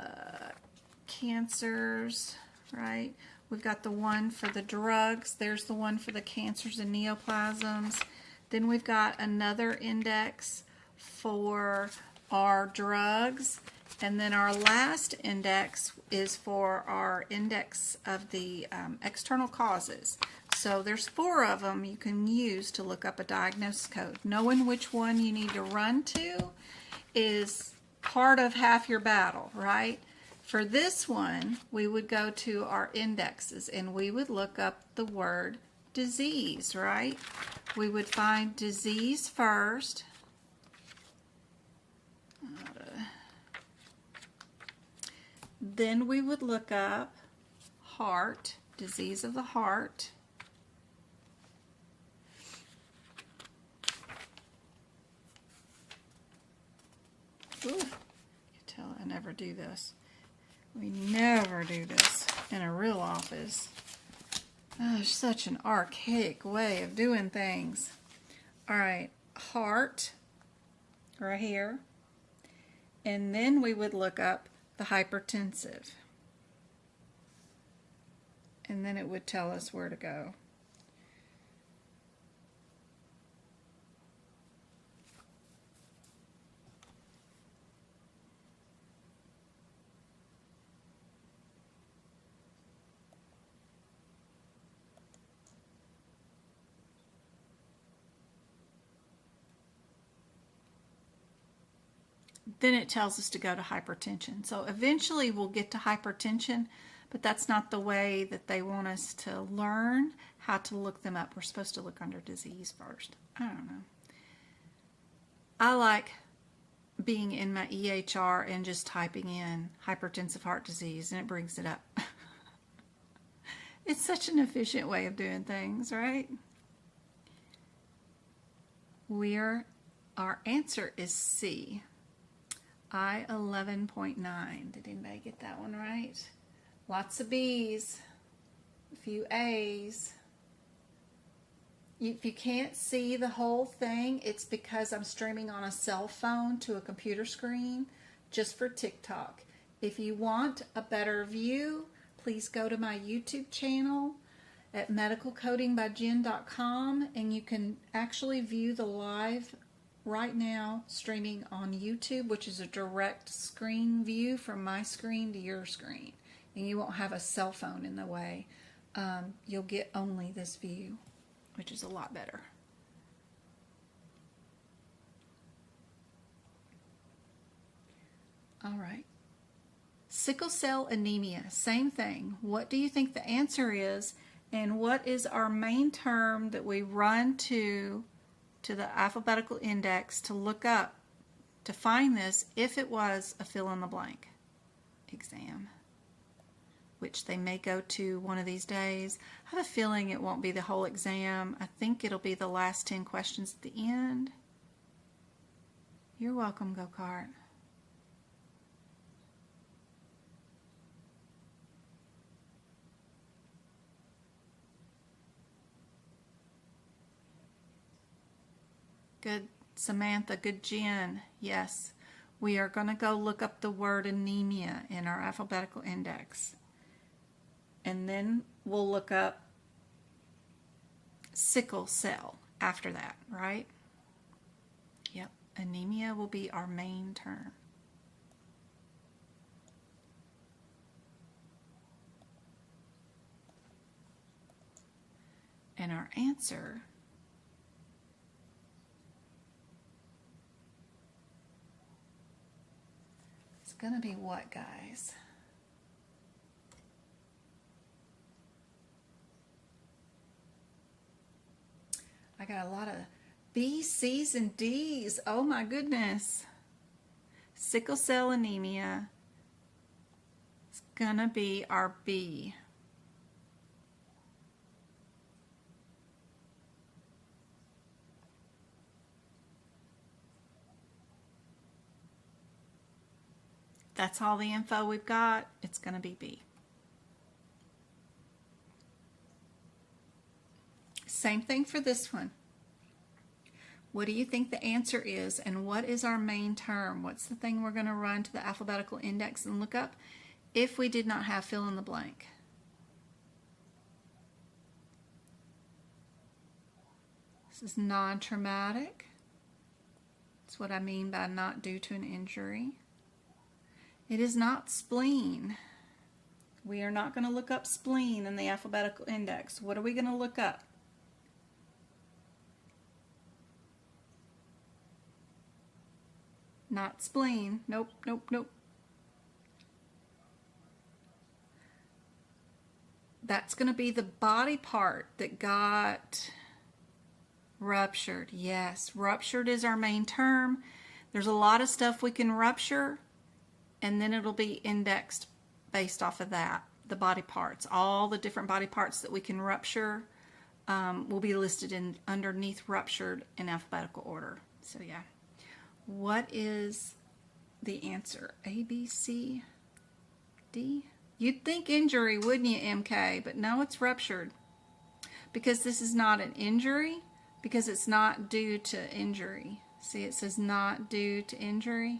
Speaker 1: cancers, right? We've got the one for the drugs. There's the one for the cancers and neoplasms. Then we've got another index for our drugs. And then our last index is for our index of the external causes. So there's 4 of them you can use to look up a diagnosis code. Knowing which one you need to run to is part of half your battle, right? For this one, we would go to our indexes and we would look up the word disease, right? We would find disease first. Then we would look up heart, disease of the heart. Ooh, you can tell I never do this. We never do this in a real office. Oh, it's such an archaic way of doing things. All right, heart, right here. And then we would look up the hypertensive. And then it would tell us where to go. Then it tells us to go to hypertension. So eventually we'll get to hypertension, but that's not the way that they want us to learn how to look them up. We're supposed to look under disease first. I don't know. I like being in my EHR and just typing in hypertensive heart disease and it brings it up. It's such an efficient way of doing things, right? Our answer is C. I-11.9. Did anybody get that one right? Lots of B's, a few A's. If you can't see the whole thing, it's because I'm streaming on a cell phone to a computer screen just for TikTok. If you want a better view, please go to my YouTube channel at medicalcodingbyjen.com and you can actually view the live right now streaming on YouTube, which is a direct screen view from my screen to your screen. And you won't have a cell phone in the way. You'll get only this view, which is a lot better. All right. Sickle cell anemia, same thing. What do you think the answer is? And what is our main term that we run to the alphabetical index to look up to find this if it was a fill-in-the-blank exam, which they may go to one of these days. I have a feeling it won't be the whole exam. I think it'll be the last 10 questions at the end. You're welcome, Go-Kart. Good, Samantha. Good, Jen. Yes, we are going to go look up the word anemia in our alphabetical index. And then we'll look up sickle cell after that, right? Yep, anemia will be our main term. And our answer is going to be what, guys? I got a lot of B's, C's, and D's. Oh my goodness. Sickle cell anemia is going to be our B. That's all the info we've got. It's going to be B. Same thing for this one. What do you think the answer is, and what is our main term? What's the thing we're going to run to the alphabetical index and look up if we did not have fill in the blank? This is non-traumatic. That's what I mean by not due to an injury. It is not spleen. We are not going to look up spleen in the alphabetical index. What are we going to look up? Not spleen. Nope, nope, nope. That's going to be the body part that got ruptured. Yes, ruptured is our main term. There's a lot of stuff we can rupture, and then it'll be indexed based off of that. The body parts, all the different body parts that we can rupture will be listed in underneath ruptured in alphabetical order. So yeah. What is the answer? A, B, C, D? You'd think injury, wouldn't you, MK? But no, it's ruptured. Because this is not an injury, because it's not due to injury. See, it says not due to injury.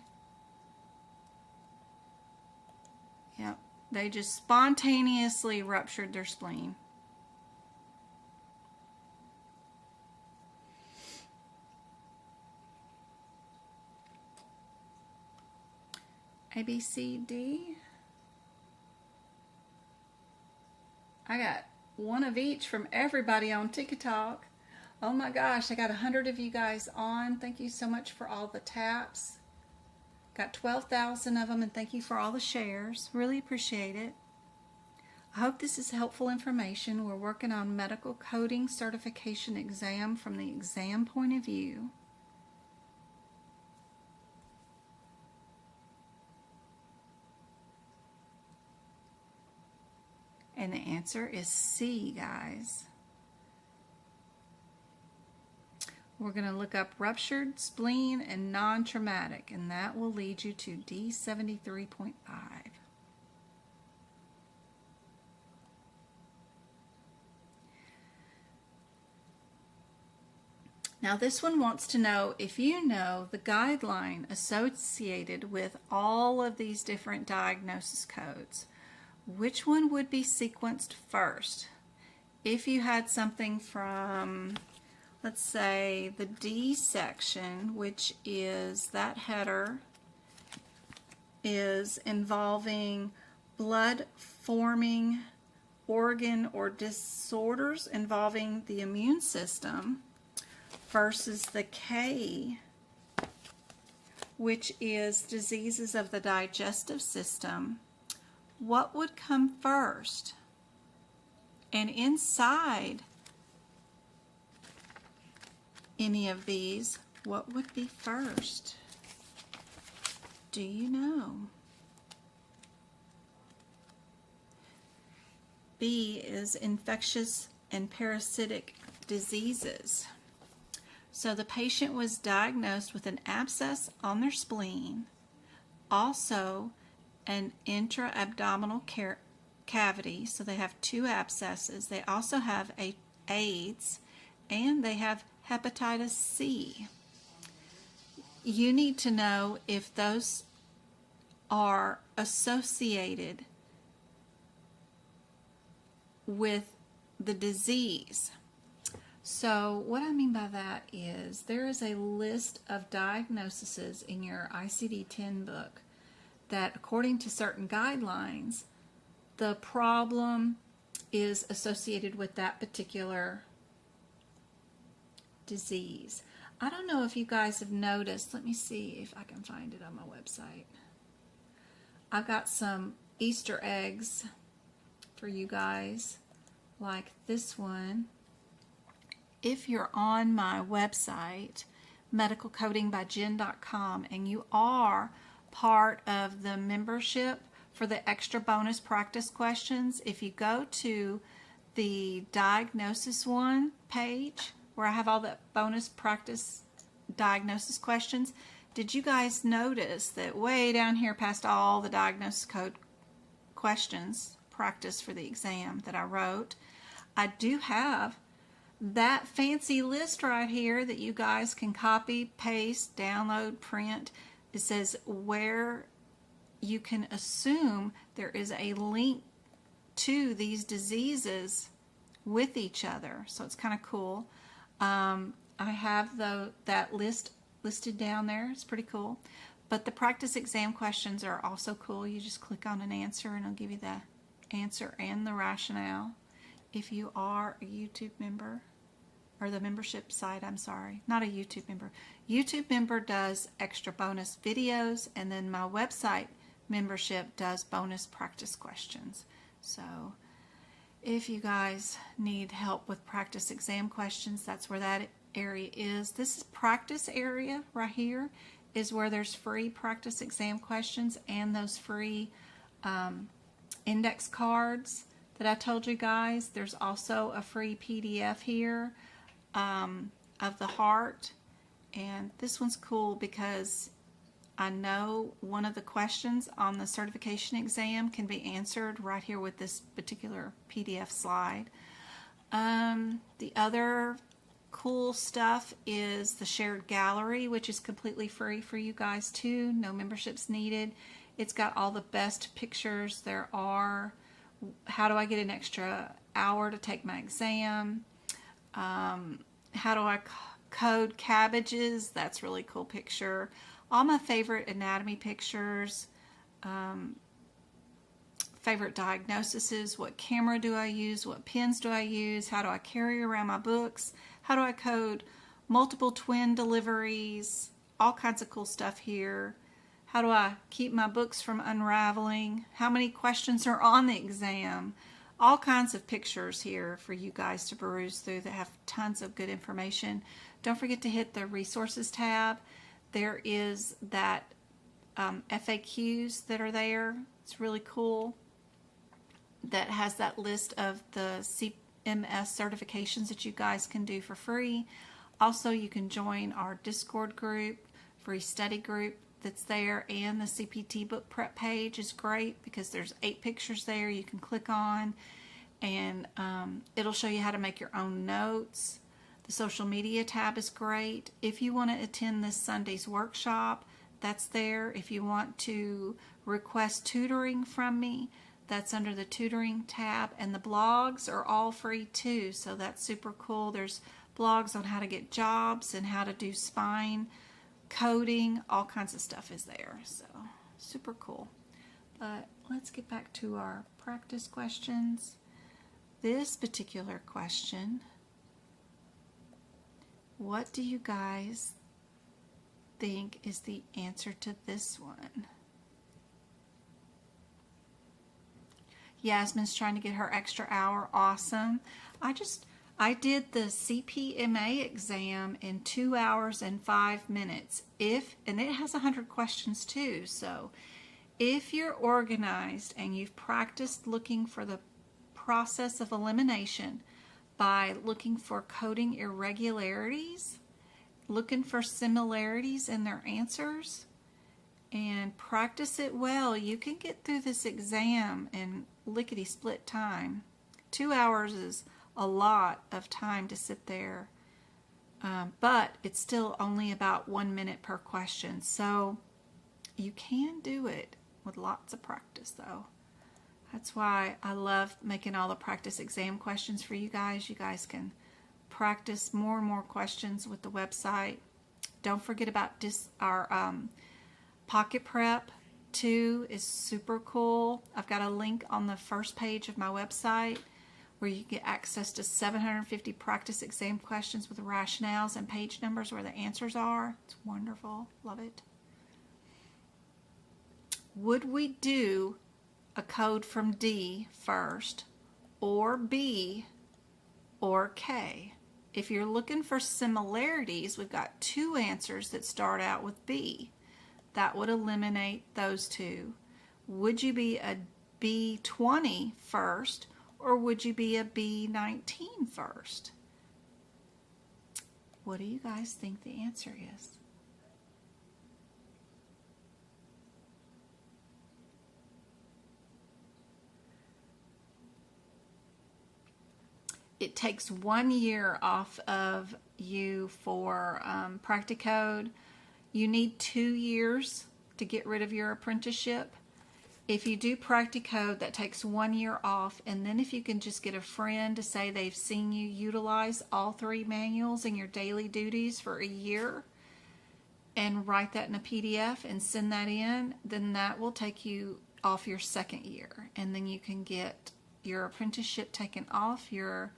Speaker 1: Yep, they just spontaneously ruptured their spleen. A, B, C, D. I got one of each from everybody on TikTok. Oh my gosh, I got 100 of you guys on. Thank you so much for all the taps. Got 12,000 of them, and thank you for all the shares. Really appreciate it. I hope this is helpful information. We're working on medical coding certification exam from the exam point of view. And the answer is C, guys. We're going to look up ruptured, spleen, and non-traumatic, and that will lead you to D73.5. Now this one wants to know if you know the guideline associated with all of these different diagnosis codes. Which one would be sequenced first? If you had something from, let's say, the D section, which is that header, is involving blood forming organ or disorders involving the immune system, versus the K, which is diseases of the digestive system, what would come first? And inside any of these, what would be first? Do you know? B is infectious and parasitic diseases. So the patient was diagnosed with an abscess on their spleen, also an intra-abdominal cavity, so they have 2 abscesses. They also have AIDS, and they have hepatitis C. You need to know if those are associated with the disease. So what I mean by that is there is a list of diagnoses in your ICD-10 book that, according to certain guidelines, the problem is associated with that particular disease. I don't know if you guys have noticed. Let me see if I can find it on my website. I've got some Easter eggs for you guys, like this one. If you're on my website, medicalcodingbyjen.com, and you are part of the membership for the extra bonus practice questions, if you go to the diagnosis one page where I have all the bonus practice diagnosis questions, did you guys notice that way down here past all the diagnosis code questions practice for the exam that I wrote, I do have that fancy list right here that you guys can copy, paste, download, print. It says where you can assume there is a link to these diseases with each other. So it's kind of cool. I have that list listed down there. It's pretty cool. But the practice exam questions are also cool. You just click on an answer and it'll give you the answer and the rationale. If you are a YouTube member, or the membership site, I'm sorry, not a YouTube member. YouTube member does extra bonus videos, and then my website membership does bonus practice questions. So if you guys need help with practice exam questions, that's where that area is. This is practice area right here is where there's free practice exam questions and those free index cards that I told you guys. There's also a free PDF here of the heart, and this one's cool because I know one of the questions on the certification exam can be answered right here with this particular PDF slide. The other cool stuff is the shared gallery, which is completely free for you guys too. No memberships needed. It's got all the best pictures there are. How do I get an extra hour to take my exam? How do I code cabbages? That's a really cool picture. All my favorite anatomy pictures. Favorite diagnoses. What camera do I use? What pens do I use? How do I carry around my books? How do I code multiple twin deliveries? All kinds of cool stuff here. How do I keep my books from unraveling? How many questions are on the exam? All kinds of pictures here for you guys to peruse through that have tons of good information. Don't forget to hit the resources tab. There is that FAQs that are there. It's really cool. That has that list of the CMS certifications that you guys can do for free. Also, you can join our Discord group, free study group that's there, and the CPT book prep page is great because there's 8 pictures there you can click on, and it'll show you how to make your own notes. The social media tab is great. If you want to attend this Sunday's workshop, that's there. If you want to request tutoring from me, that's under the tutoring tab, and the blogs are all free too, so that's super cool. There's blogs on how to get jobs and how to do spine coding, all kinds of stuff is there, so super cool. But let's get back to our practice questions. This particular question, what do you guys think is the answer to this one? Yasmin's trying to get her extra hour. Awesome. I did the CPMA exam in 2 hours and 5 minutes. And it has 100 questions too. So if you're organized and you've practiced looking for the process of elimination by looking for coding irregularities, looking for similarities in their answers, and practice it well, you can get through this exam in lickety-split time. 2 hours is a lot of time to sit there, but it's still only about 1 minute per question, so you can do it with lots of practice though. That's why I love making all the practice exam questions for you guys. You guys can practice more and more questions with the website. Don't forget about our Pocket Prep 2 is super cool. I've got a link on the first page of my website where you get access to 750 practice exam questions with rationales and page numbers where the answers are. It's wonderful. Love it. Would we do a code from D first, or B, or K? If you're looking for similarities, we've got 2 answers that start out with B. That would eliminate those 2. Would you be a B20 first, or would you be a B19 first? What do you guys think the answer is? It takes 1 year off of you for Practicode. You need 2 years to get rid of your apprenticeship. If you do Practicode, that takes 1 year off, and then if you can just get a friend to say they've seen you utilize all 3 manuals in your daily duties for a year, and write that in a PDF and send that in, then that will take you off your second year. And then you can get your apprenticeship taken off, your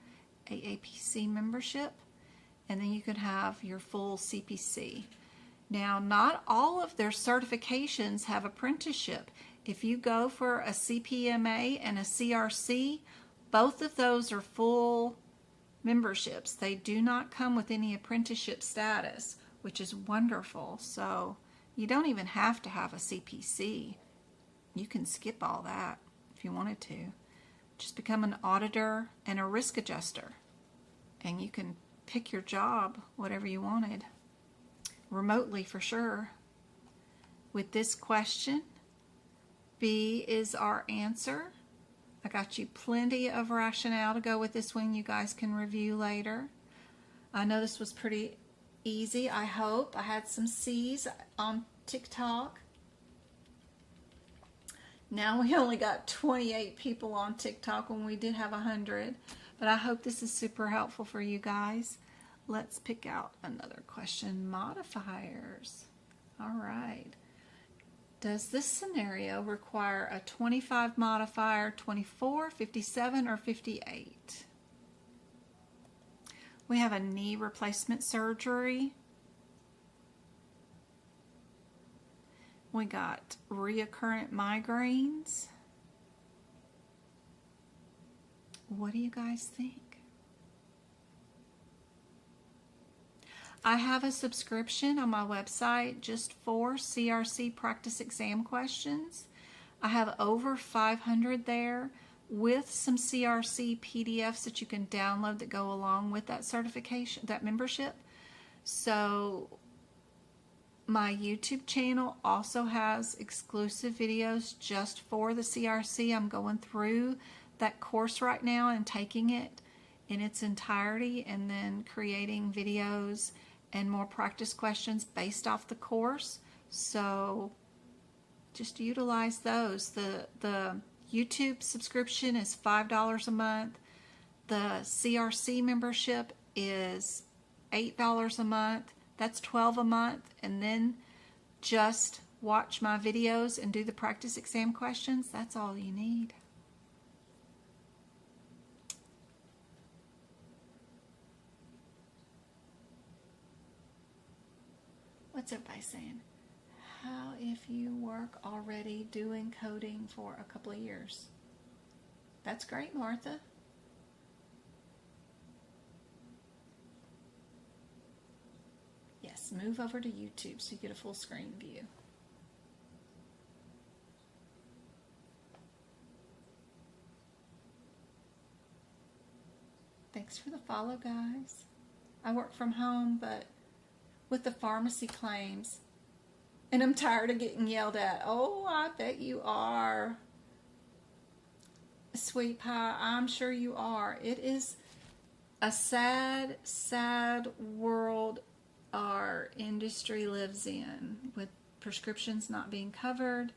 Speaker 1: aapc membership, and then you can have your full CPC. Now, not all of their certifications have apprenticeship. If you go for a CPMA and a CRC, both of those are full memberships. They do not come with any apprenticeship status, which is wonderful. So you don't even have to have a CPC. You can skip all that if you wanted to. Just become an auditor and a risk adjuster, and you can pick your job, whatever you wanted, remotely for sure. With this question, B is our answer. I got you plenty of rationale to go with this one. You guys can review later. I know this was pretty easy, I hope. I had some C's on TikTok. Now we only got 28 people on TikTok when we did have 100. But I hope this is super helpful for you guys. Let's pick out another question. Modifiers. All right. Does this scenario require a 25 modifier, 24, 57, or 58? We have a knee replacement surgery. We got reoccurrent migraines. What do you guys think? I have a subscription on my website just for CRC practice exam questions. I have over 500 there with some CRC PDFs that you can download that go along with that certification, that membership. So my YouTube channel also has exclusive videos just for the CRC. I'm going through that course right now and taking it in its entirety and then creating videos and more practice questions based off the course. So just utilize those. The YouTube subscription is $5 a month. The CRC membership is $8 a month. That's $12 a month. And then just watch my videos and do the practice exam questions. That's all you need. What's everybody saying? How if you work already doing coding for a couple of years? That's great, Martha. Yes, move over to YouTube so you get a full screen view. Thanks for the follow, guys. I work from home, but with the pharmacy claims, and I'm tired of getting yelled at. Oh, I bet you are, Sweet Pie. I'm sure you are. It is a sad, sad world our industry lives in, with prescriptions not being covered,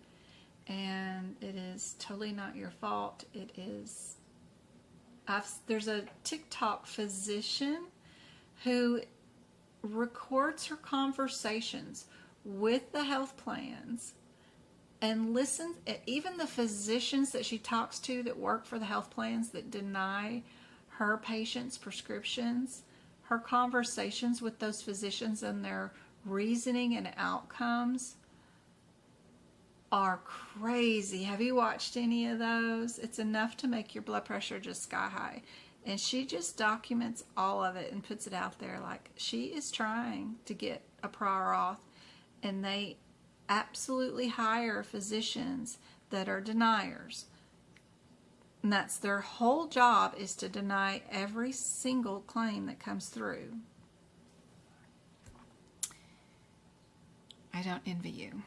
Speaker 1: and it is totally not your fault. It is. There's a TikTok physician who records her conversations with the health plans and listens. Even the physicians that she talks to that work for the health plans that deny her patients prescriptions, her conversations with those physicians and their reasoning and outcomes are crazy. Have you watched any of those? It's enough to make your blood pressure just sky high. And she just documents all of it and puts it out there like she is trying to get a prior auth, and they absolutely hire physicians that are deniers. And that's their whole job, is to deny every single claim that comes through. I don't envy you.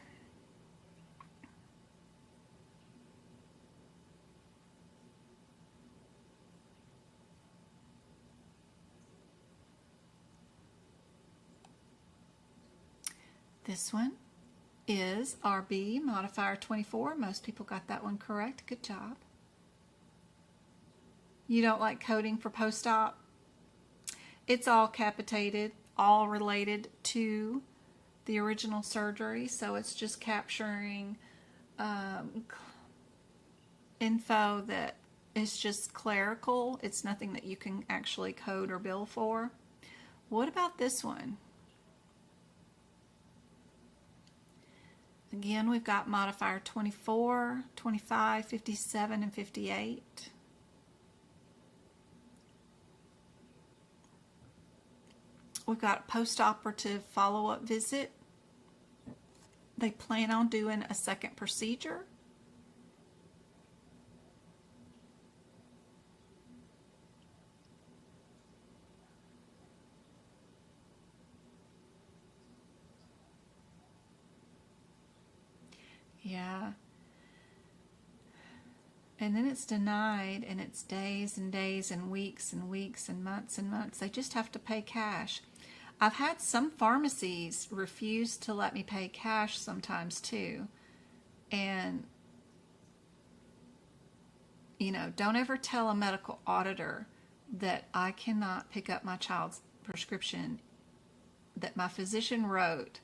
Speaker 1: This one is RB, modifier 24. Most people got that one correct. Good job. You don't like coding for post-op? It's all capitated, all related to the original surgery, so it's just capturing info that is just clerical. It's nothing that you can actually code or bill for. What about this one? Again, we've got modifier 24, 25, 57, and 58. We've got post-operative follow-up visit. They plan on doing a second procedure. Yeah. And then it's denied, and it's days and days and weeks and weeks and months and months. They just have to pay cash. I've had some pharmacies refuse to let me pay cash sometimes too. And, you know, don't ever tell a medical auditor that I cannot pick up my child's prescription that my physician wrote,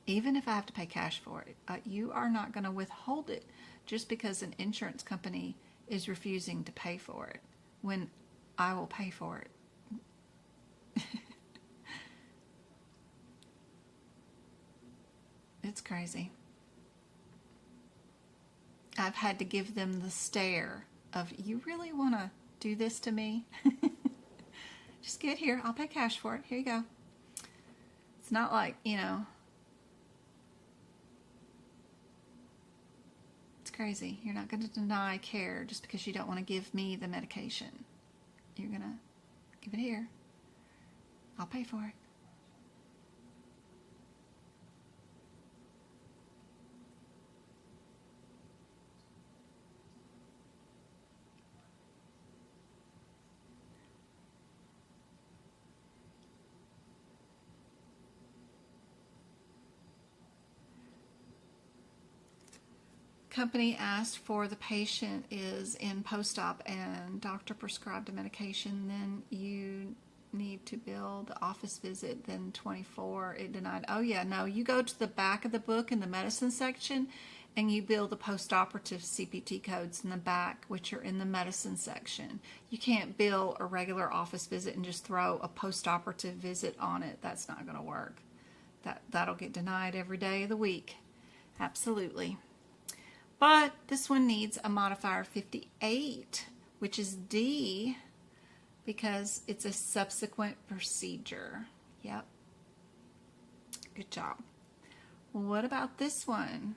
Speaker 1: even if I have to pay cash for it. You are not going to withhold it just because an insurance company is refusing to pay for it when I will pay for it. It's crazy. I've had to give them the stare of, you really want to do this to me? Just get here. I'll pay cash for it. Here you go. It's not like, you know, it's crazy. You're not going to deny care just because you don't want to give me the medication. You're going to give it here. I'll pay for it. Company asked for the patient is in post-op and doctor prescribed a medication, then you need to bill the office visit, then 24, it denied. Oh yeah, no, you go to the back of the book in the medicine section and you bill the post-operative CPT codes in the back, which are in the medicine section. You can't bill a regular office visit and just throw a post-operative visit on it. That's not going to work. That'll get denied every day of the week. Absolutely. But this one needs a modifier 58, which is D, because it's a subsequent procedure. Yep. Good job. Well, what about this one?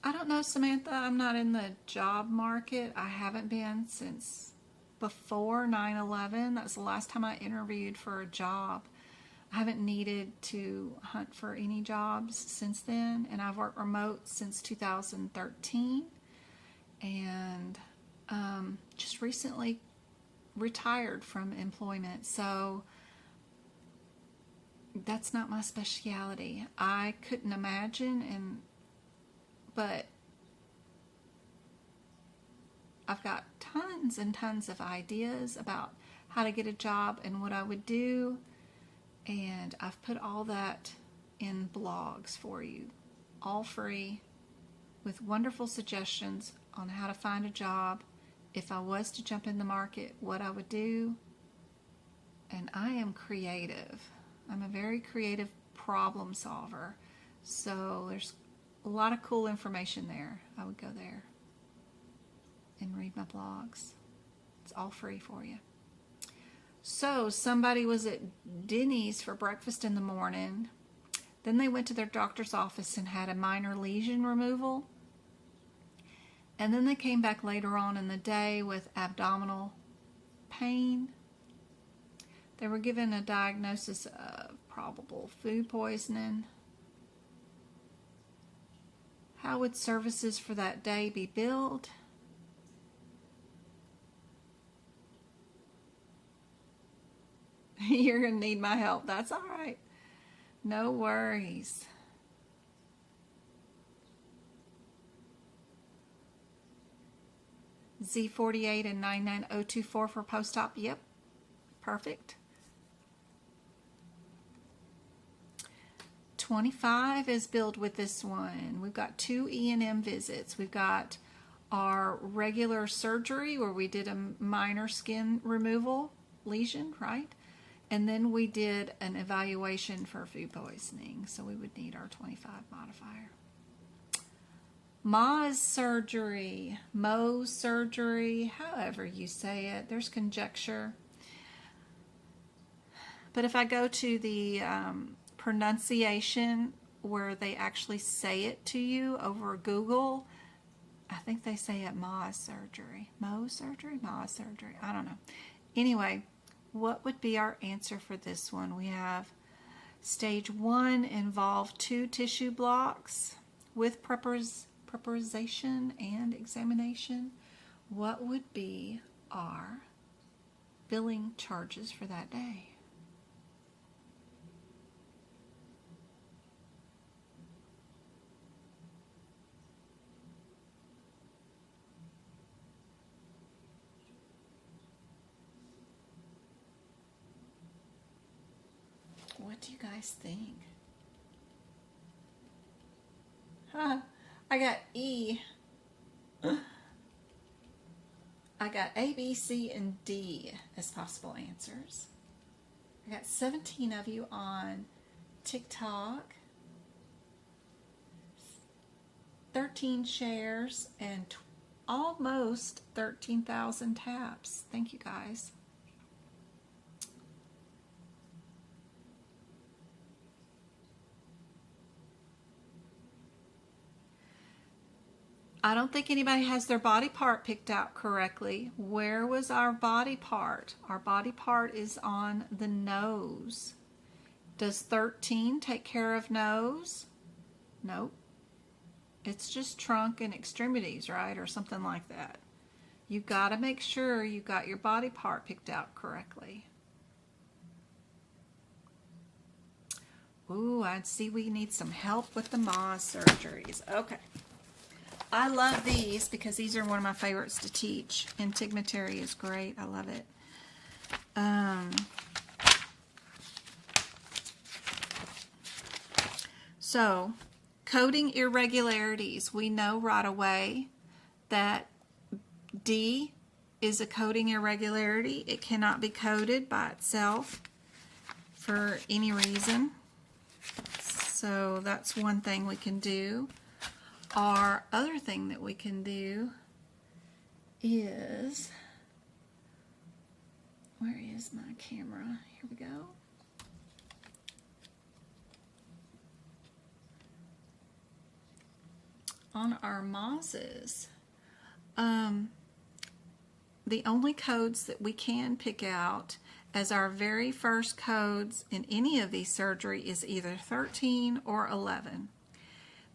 Speaker 1: I don't know, Samantha. I'm not in the job market. I haven't been since before 9/11. That was the last time I interviewed for a job. I haven't needed to hunt for any jobs since then, and I've worked remote since 2013, and just recently retired from employment. So that's not my specialty. I couldn't imagine, but I've got tons and tons of ideas about how to get a job and what I would do, and I've put all that in blogs for you, all free, with wonderful suggestions on how to find a job, if I was to jump in the market, what I would do. And I am creative. I'm a very creative problem solver, so there's a lot of cool information there. I would go there and read my blogs. It's all free for you. So somebody was at Denny's for breakfast in the morning. Then they went to their doctor's office and had a minor lesion removal. And then they came back later on in the day with abdominal pain. They were given a diagnosis of probable food poisoning. How would services for that day be billed? You're going to need my help. That's all right. No worries. Z48 and 99024 for post-op. Yep, perfect. 25 is billed with this one. We've got 2 E&M visits. We've got our regular surgery where we did a minor skin removal lesion, right? And then we did an evaluation for food poisoning. So we would need our 25 modifier. Ma's surgery, Mo's surgery, however you say it. There's conjecture. But if I go to the pronunciation where they actually say it to you over Google, I think they say it Ma's surgery. Mo's surgery? Ma's surgery. I don't know. Anyway, what would be our answer for this one? We have stage 1 involved 2 tissue blocks with preparation and examination. What would be our billing charges for that day? What do you guys think? Huh. I got E. I got A, B, C, and D as possible answers. I got 17 of you on TikTok, 13 shares, and almost 13,000 taps. Thank you guys. I don't think anybody has their body part picked out correctly. Where was our body part? Our body part is on the nose. Does 13 take care of nose? Nope. It's just trunk and extremities, right? Or something like that. You got to make sure you got your body part picked out correctly. Ooh, I see we need some help with the Ma's surgeries. Okay. I love these because these are one of my favorites to teach. Integumentary is great. I love it. So, coding irregularities. We know right away that D is a coding irregularity. It cannot be coded by itself for any reason. So that's one thing we can do. Our other thing that we can do is, where is my camera? Here we go. On our MOSs, the only codes that we can pick out as our very first codes in any of these surgery is either 13 or 11.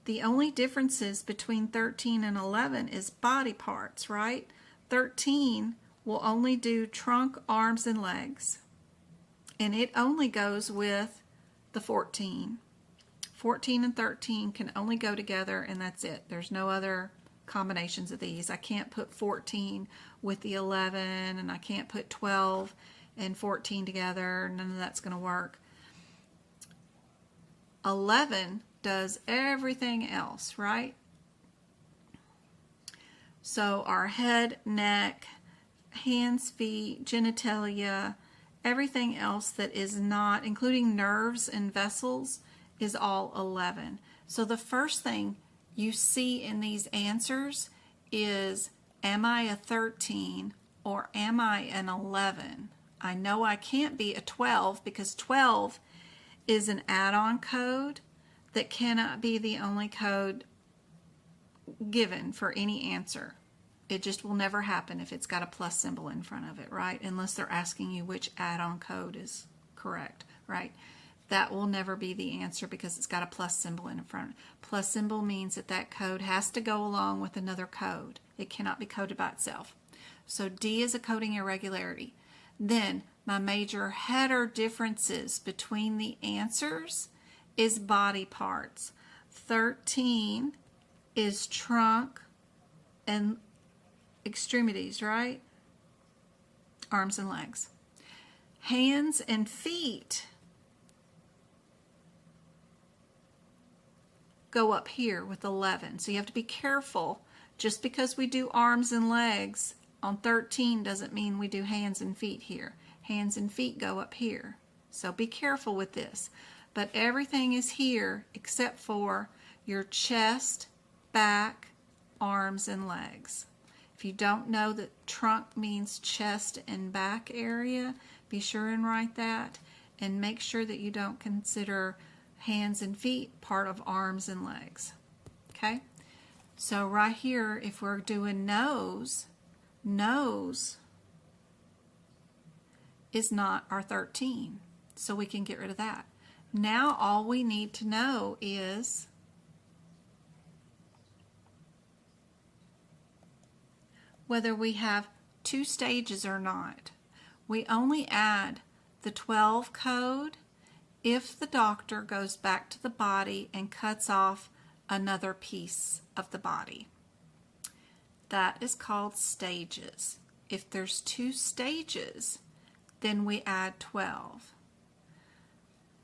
Speaker 1: The only differences between 13 and 11 is body parts, right? 13 will only do trunk, arms, and legs. And it only goes with the 14. 14 and 13 can only go together, and that's it. There's no other combinations of these. I can't put 14 with the 11, and I can't put 12 and 14 together. None of that's going to work. 11 does everything else, right? So our head, neck, hands, feet, genitalia, everything else that is not, including nerves and vessels, is all 11. So the first thing you see in these answers is, am I a 13 or am I an 11? I know I can't be a 12 because 12 is an add-on code that cannot be the only code given for any answer. It just will never happen if it's got a plus symbol in front of it, right? Unless they're asking you which add-on code is correct, right? That will never be the answer because it's got a plus symbol in front. Plus symbol means that that code has to go along with another code. It cannot be coded by itself. So D is a coding irregularity. Then my major header differences between the answers is body parts. 13 is trunk and extremities, right? Arms and legs. Hands and feet go up here with 11. So you have to be careful. Just because we do arms and legs on 13 doesn't mean we do hands and feet here. Hands and feet go up here. So be careful with this. But everything is here except for your chest, back, arms, and legs. If you don't know that trunk means chest and back area, be sure and write that, and make sure that you don't consider hands and feet part of arms and legs. Okay? So right here, if we're doing nose, nose is not our 13. So we can get rid of that. Now all we need to know is whether we have 2 stages or not. We only add the 12 code if the doctor goes back to the body and cuts off another piece of the body. That is called stages. If there's 2 stages, then we add 12.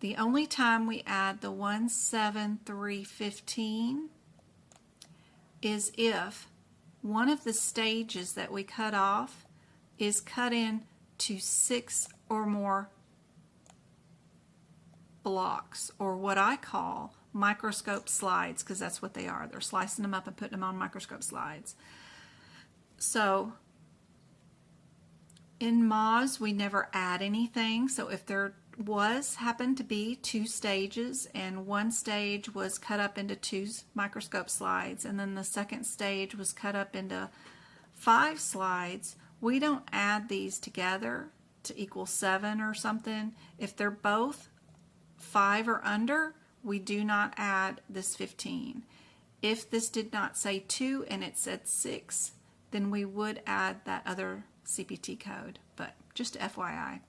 Speaker 1: The only time we add the 1, 7, 3, 15 is if one of the stages that we cut off is cut into 6 or more blocks, or what I call microscope slides, because that's what they are. They're slicing them up and putting them on microscope slides. So in Moz, we never add anything. So if there happened to be 2 stages and one stage was cut up into 2 microscope slides and then the second stage was cut up into 5 slides, we don't add these together to equal 7 or something. If they're both 5 or under, we do not add this 15. If this did not say 2 and it said 6, then we would add that other CPT code, but just FYI.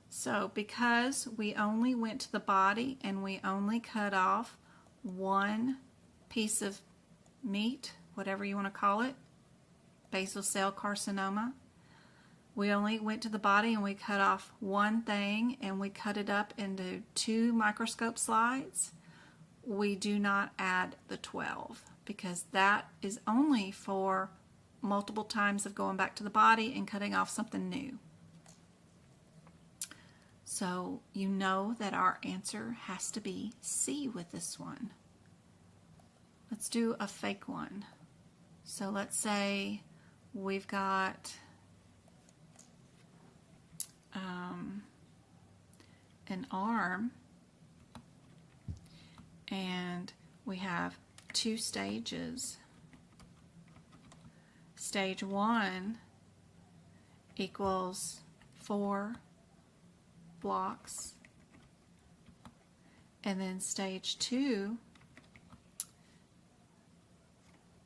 Speaker 1: So because we only went to the body and we only cut off one piece of meat, whatever you want to call it, basal cell carcinoma, we only went to the body and we cut off one thing and we cut it up into 2 microscope slides, we do not add the 12 because that is only for multiple times of going back to the body and cutting off something new. So you know that our answer has to be C with this one. Let's do a fake one. So let's say we've got an arm and we have 2 stages. Stage 1 equals 4 blocks, and then stage 2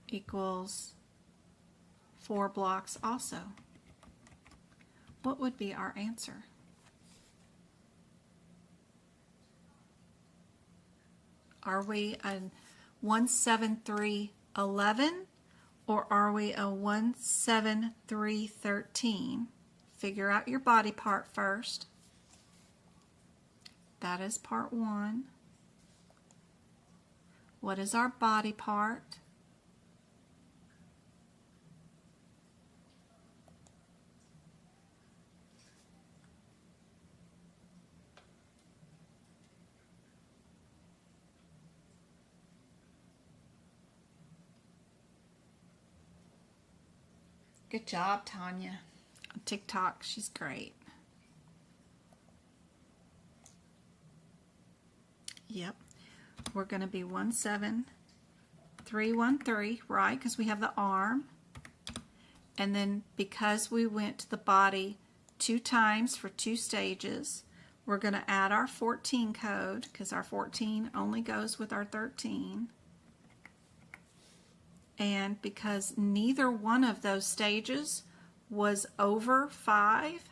Speaker 1: equals 4 blocks also. What would be our answer? Are we a 17311 or are we a 17313? Figure out your body part first. That is part 1. What is our body part? Good job, Tanya. On TikTok, she's great. Yep. We're going to be 17313, right? Because we have the arm. And then because we went to the body 2 times for 2 stages, we're going to add our 14 code because our 14 only goes with our 13. And because neither one of those stages was over 5,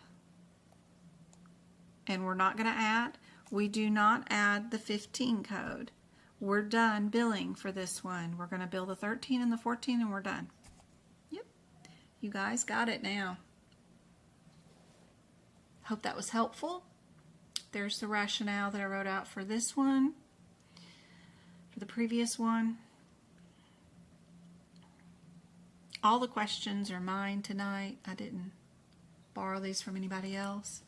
Speaker 1: and we're not going to add, We do not add the 15 code. We're done billing for this one. We're going to bill the 13 and the 14 and we're done. Yep. You guys got it now. Hope that was helpful. There's the rationale that I wrote out for this one, for the previous one. All the questions are mine tonight. I didn't borrow these from anybody else.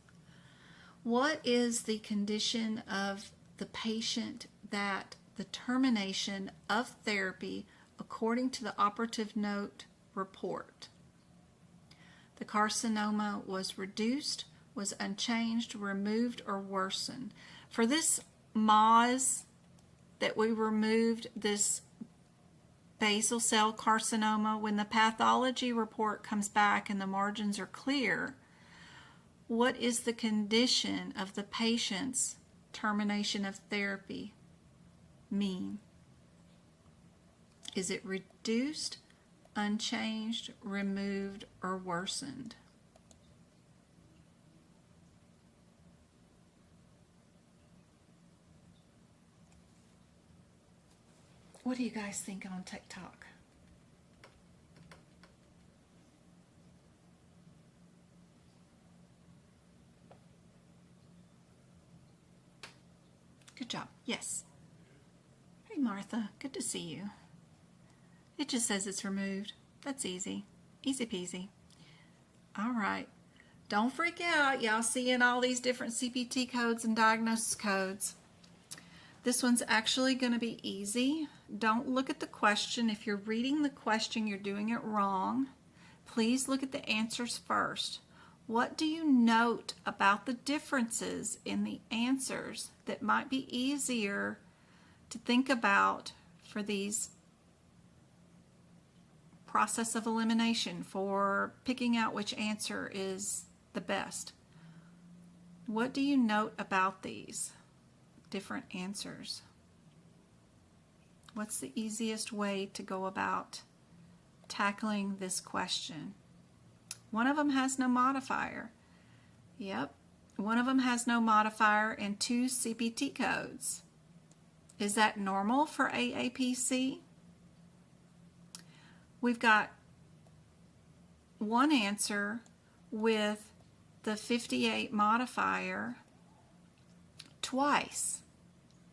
Speaker 1: What is the condition of the patient that the termination of therapy according to the operative note report? The carcinoma was reduced, was unchanged, removed, or worsened. For this MOS that we removed, this basal cell carcinoma, when the pathology report comes back and the margins are clear, what is the condition of the patient's termination of therapy mean? Is it reduced, unchanged, removed, or worsened? What do you guys think on TikTok? Good job. Yes. Hey, Martha. Good to see you. It just says it's removed. That's easy. Easy peasy. All right. Don't freak out. Y'all seeing all these different CPT codes and diagnosis codes. This one's actually going to be easy. Don't look at the question. If you're reading the question, you're doing it wrong. Please look at the answers first. What do you note about the differences in the answers that might be easier to think about for these process of elimination, for picking out which answer is the best? What do you note about these different answers? What's the easiest way to go about tackling this question? One of them has no modifier. Yep. One of them has no modifier and 2 CPT codes. Is that normal for aapc? We've got one answer with the 58 modifier twice.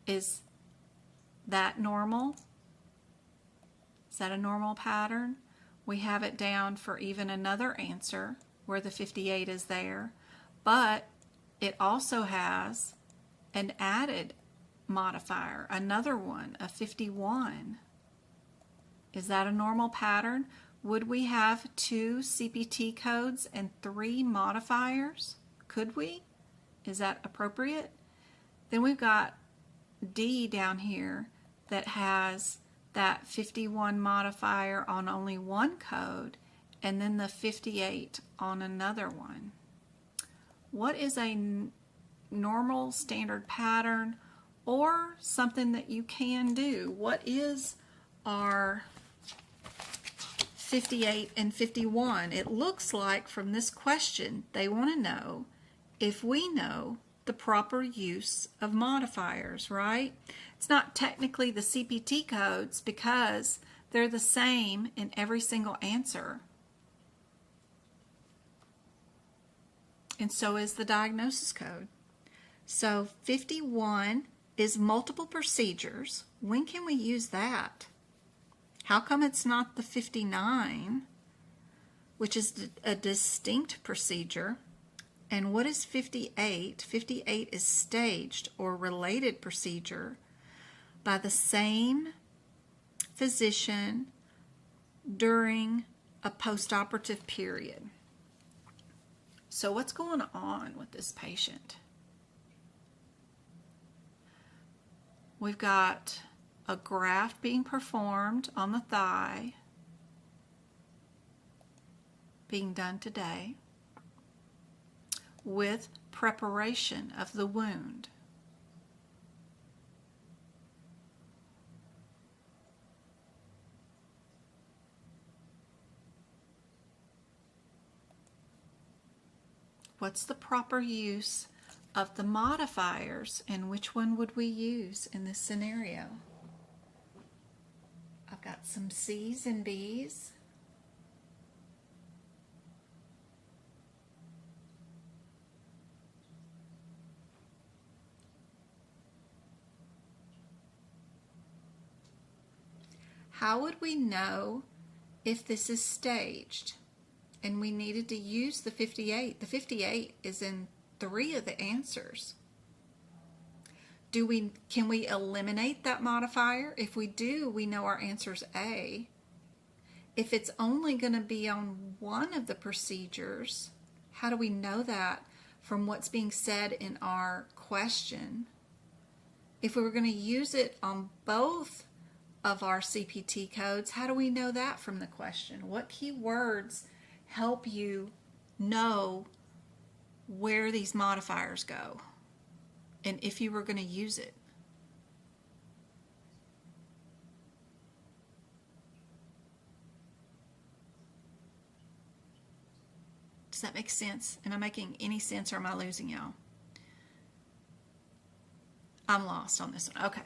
Speaker 1: Is that normal? Is that a normal pattern? We have it down for even another answer where the 58 is there, but it also has an added modifier, another one, a 51. Is that a normal pattern? Would we have 2 CPT codes and 3 modifiers? Could we? Is that appropriate? Then we've got D down here that has that 51 modifier on only one code and then the 58 on another one. What is a normal standard pattern or something that you can do? What is our 58 and 51? It looks like from this question they want to know if we know the proper use of modifiers, right? It's not technically the CPT codes because they're the same in every single answer. And so is the diagnosis code. So 51 is multiple procedures. When can we use that? How come it's not the 59, which is a distinct procedure? And what is 58? 58 is staged or related procedure by the same physician during a postoperative period. So what's going on with this patient? We've got a graft being performed on the thigh, being done today, with preparation of the wound. What's the proper use of the modifiers, and which one would we use in this scenario? I've got some C's and B's. How would we know if this is staged and we needed to use the 58? The 58 is in 3 of the answers. Can we eliminate that modifier? If we do, we know our answer's A. If it's only going to be on one of the procedures, how do we know that from what's being said in our question? If we were going to use it on both of our CPT codes, how do we know that from the question? What keywords help you know where these modifiers go and if you were going to use it? Does that make sense? Am I making any sense, or am I losing y'all? I'm lost on this one. Okay.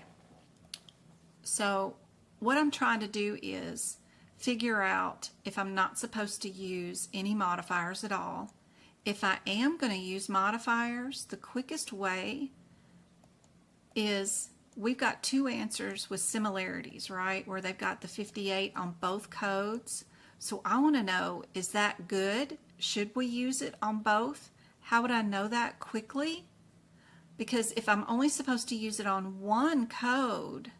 Speaker 1: So what I'm trying to do is figure out if I'm not supposed to use any modifiers at all. If I am going to use modifiers, the quickest way is we've got 2 answers with similarities, right? Where they've got the 58 on both codes. So I want to know, is that good? Should we use it on both? How would I know that quickly? Because if I'm only supposed to use it on one code,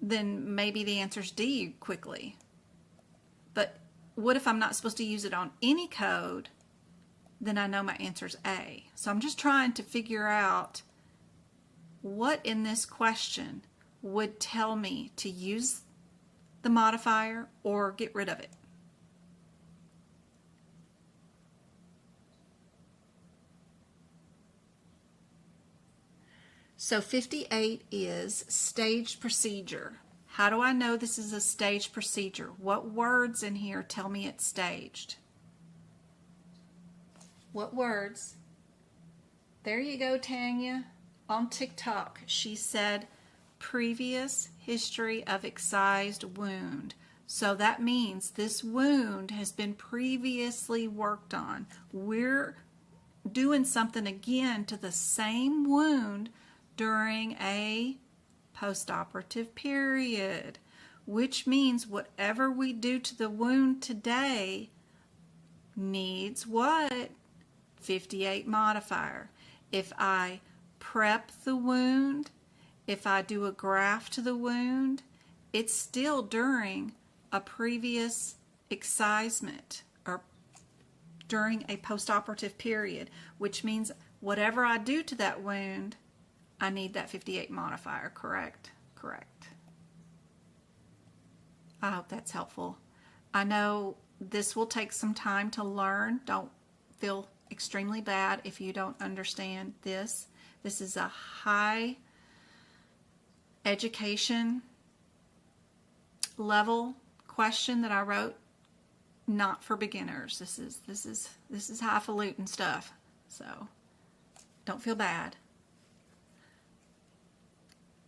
Speaker 1: then maybe the answer's D quickly. But what if I'm not supposed to use it on any code? Then I know my answer's A. So I'm just trying to figure out what in this question would tell me to use the modifier or get rid of it. So 58 is staged procedure. How do I know this is a staged procedure? What words in here tell me it's staged? What words? There you go, Tanya. On TikTok, she said previous history of excised wound. So that means this wound has been previously worked on. We're doing something again to the same wound during a postoperative period, which means whatever we do to the wound today needs what? 58 modifier. If I prep the wound, if I do a graft to the wound, it's still during a previous excisement or during a postoperative period, which means whatever I do to that wound, I need that 58 modifier, correct? Correct. I hope that's helpful. I know this will take some time to learn. Don't feel extremely bad if you don't understand this. This is a high education level question that I wrote, not for beginners. This is highfalutin stuff. So don't feel bad.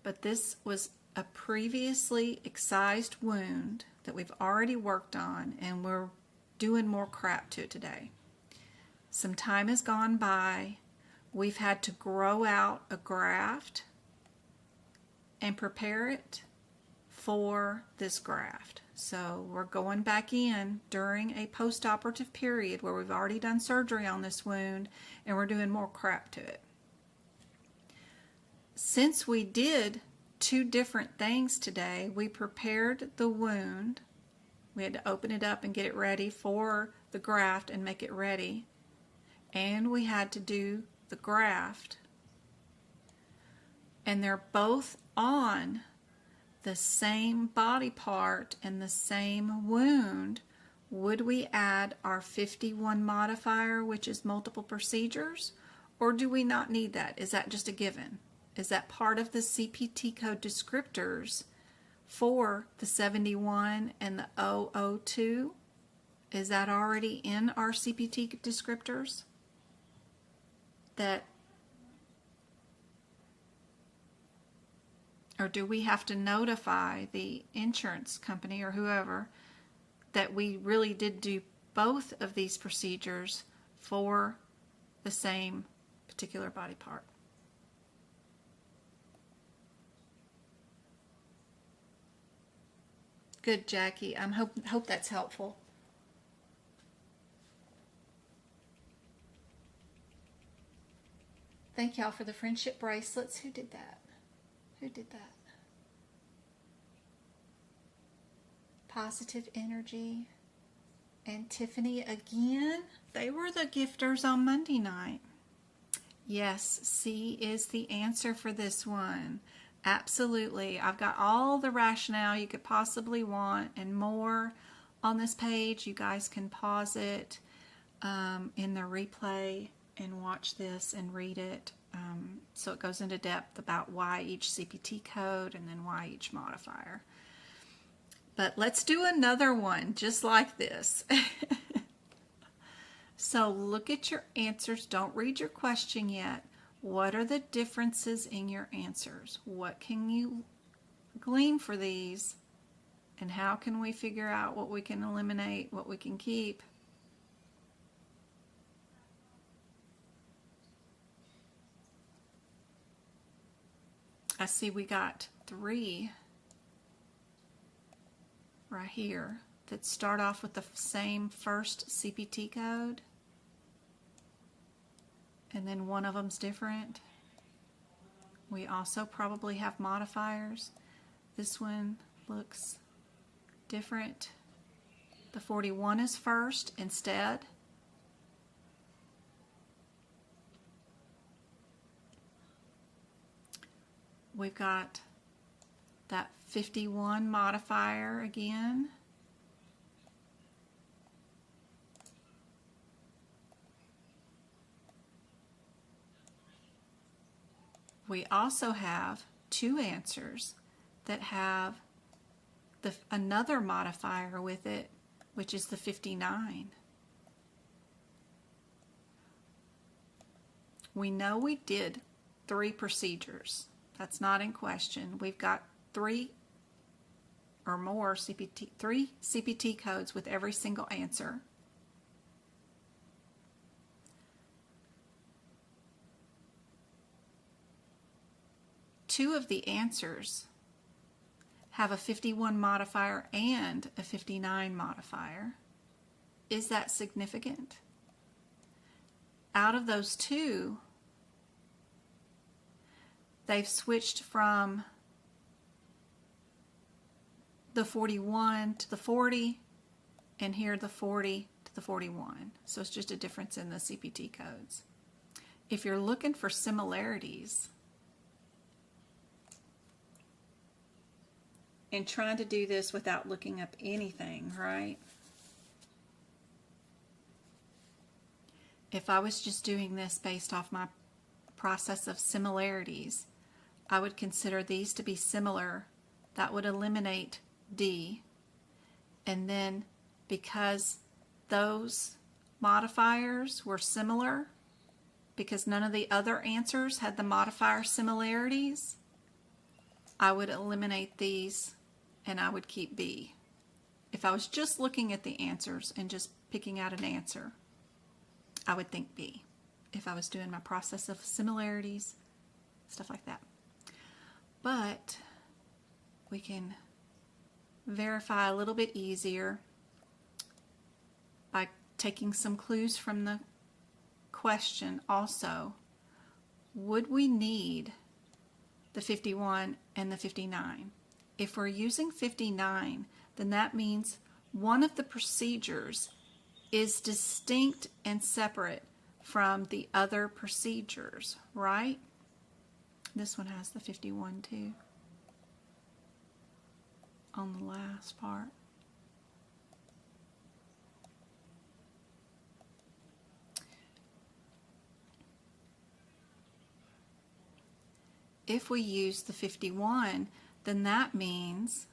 Speaker 1: But this was a previously excised wound that we've already worked on, and we're doing more crap to it today. Some time has gone by. We've had to grow out a graft and prepare it for this graft. So we're going back in during a postoperative period where we've already done surgery on this wound, and we're doing more crap to it. Since we did 2 different things today, we prepared the wound. We had to open it up and get it ready for the graft and make it ready. And we had to do the graft. And they're both on the same body part and the same wound. Would we add our 51 modifier, which is multiple procedures, or do we not need that? Is that just a given? Is that part of the CPT code descriptors for the 71 and the 002? Is that already in our CPT descriptors? That Or do we have to notify the insurance company or whoever that we really did do both of these procedures for the same particular body part? Good, Jackie. I hope that's helpful. Thank y'all for the friendship bracelets. Who did that? Who did that? Positive energy. And Tiffany again. They were the gifters on Monday night. Yes, C is the answer for this one. Absolutely. I've got all the rationale you could possibly want and more on this page. You guys can pause it in the replay and watch this and read it. So it goes into depth about why each CPT code and then why each modifier. But let's do another one just like this. So look at your answers. Don't read your question yet. What are the differences in your answers? What can you glean for these? And how can we figure out what we can eliminate, what we can keep? I see we got 3 right here that start off with the same first CPT code. And then one of them's different. We also probably have modifiers. This one looks different. The 41 is first instead. We've got that 51 modifier again. We also have 2 answers that have another modifier with it, which is the 59. We know we did 3 procedures. That's not in question. We've got 3 or more three CPT codes with every single answer. Two of the answers have a 51 modifier and a 59 modifier. Is that significant? Out of those 2, they've switched from the 41 to the 40, and here the 40 to the 41. So it's just a difference in the CPT codes. If you're looking for similarities, and trying to do this without looking up anything, right? If I was just doing this based off my process of similarities, I would consider these to be similar. That would eliminate D. And then because those modifiers were similar, because none of the other answers had the modifier similarities, I would eliminate these and I would keep B. If I was just looking at the answers and just picking out an answer, I would think B. If I was doing my process of similarities, stuff like that. But we can verify a little bit easier by taking some clues from the question also. Would we need the 51 and the 59? If we're using 59, then that means one of the procedures is distinct and separate from the other procedures, right? This one has the 51 too on the last part. If we use the 51, then that means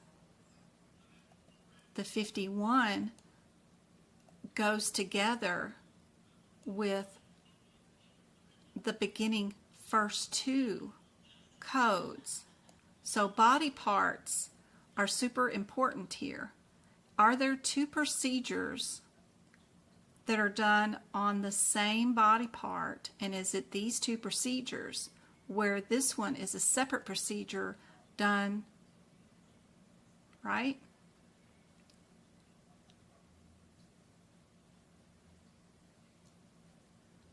Speaker 1: the 51 goes together with the beginning first 2 codes. So body parts are super important here. Are there two procedures that are done on the same body part, and is it these two procedures where this one is a separate procedure done, right?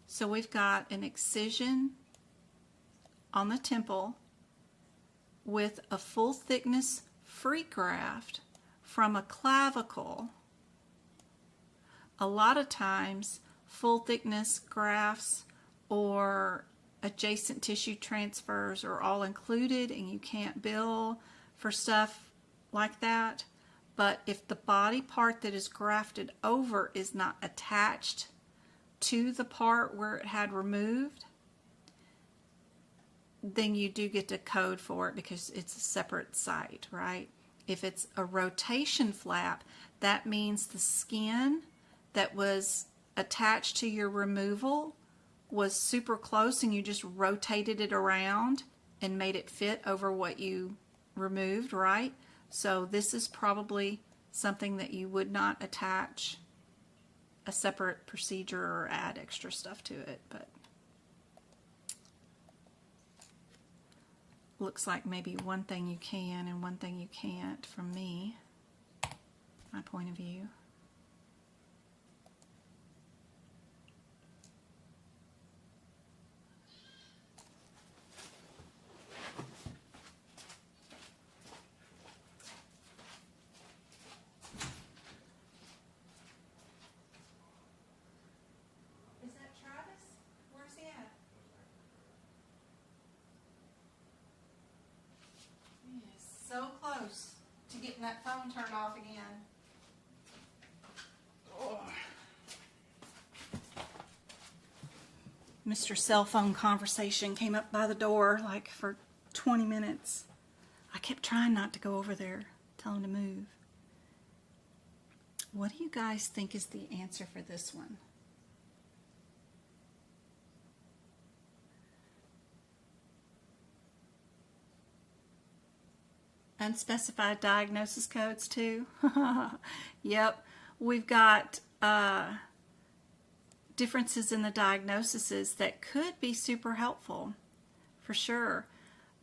Speaker 1: So we've got an excision on the temple with a full thickness free graft from a clavicle. A lot of times full thickness grafts or adjacent tissue transfers are all included, and you can't bill for stuff like that. But if the body part that is grafted over is not attached to the part where it had removed, then you do get to code for it because it's a separate site, right? If it's a rotation flap, that means the skin that was attached to your removal was super close and you just rotated it around and made it fit over what you removed, right? So this is probably something that you would not attach a separate procedure or add extra stuff to it, but looks like maybe one thing you can and one thing you can't from me, my point of view. So close to getting that phone turned off again. Oh. Mr. Cell Phone Conversation came up by the door like for 20 minutes. I kept trying not to go over there, tell him to move. What do you guys think is the answer for this one? Unspecified diagnosis codes too. Yep, we've got differences in the diagnoses that could be super helpful for sure.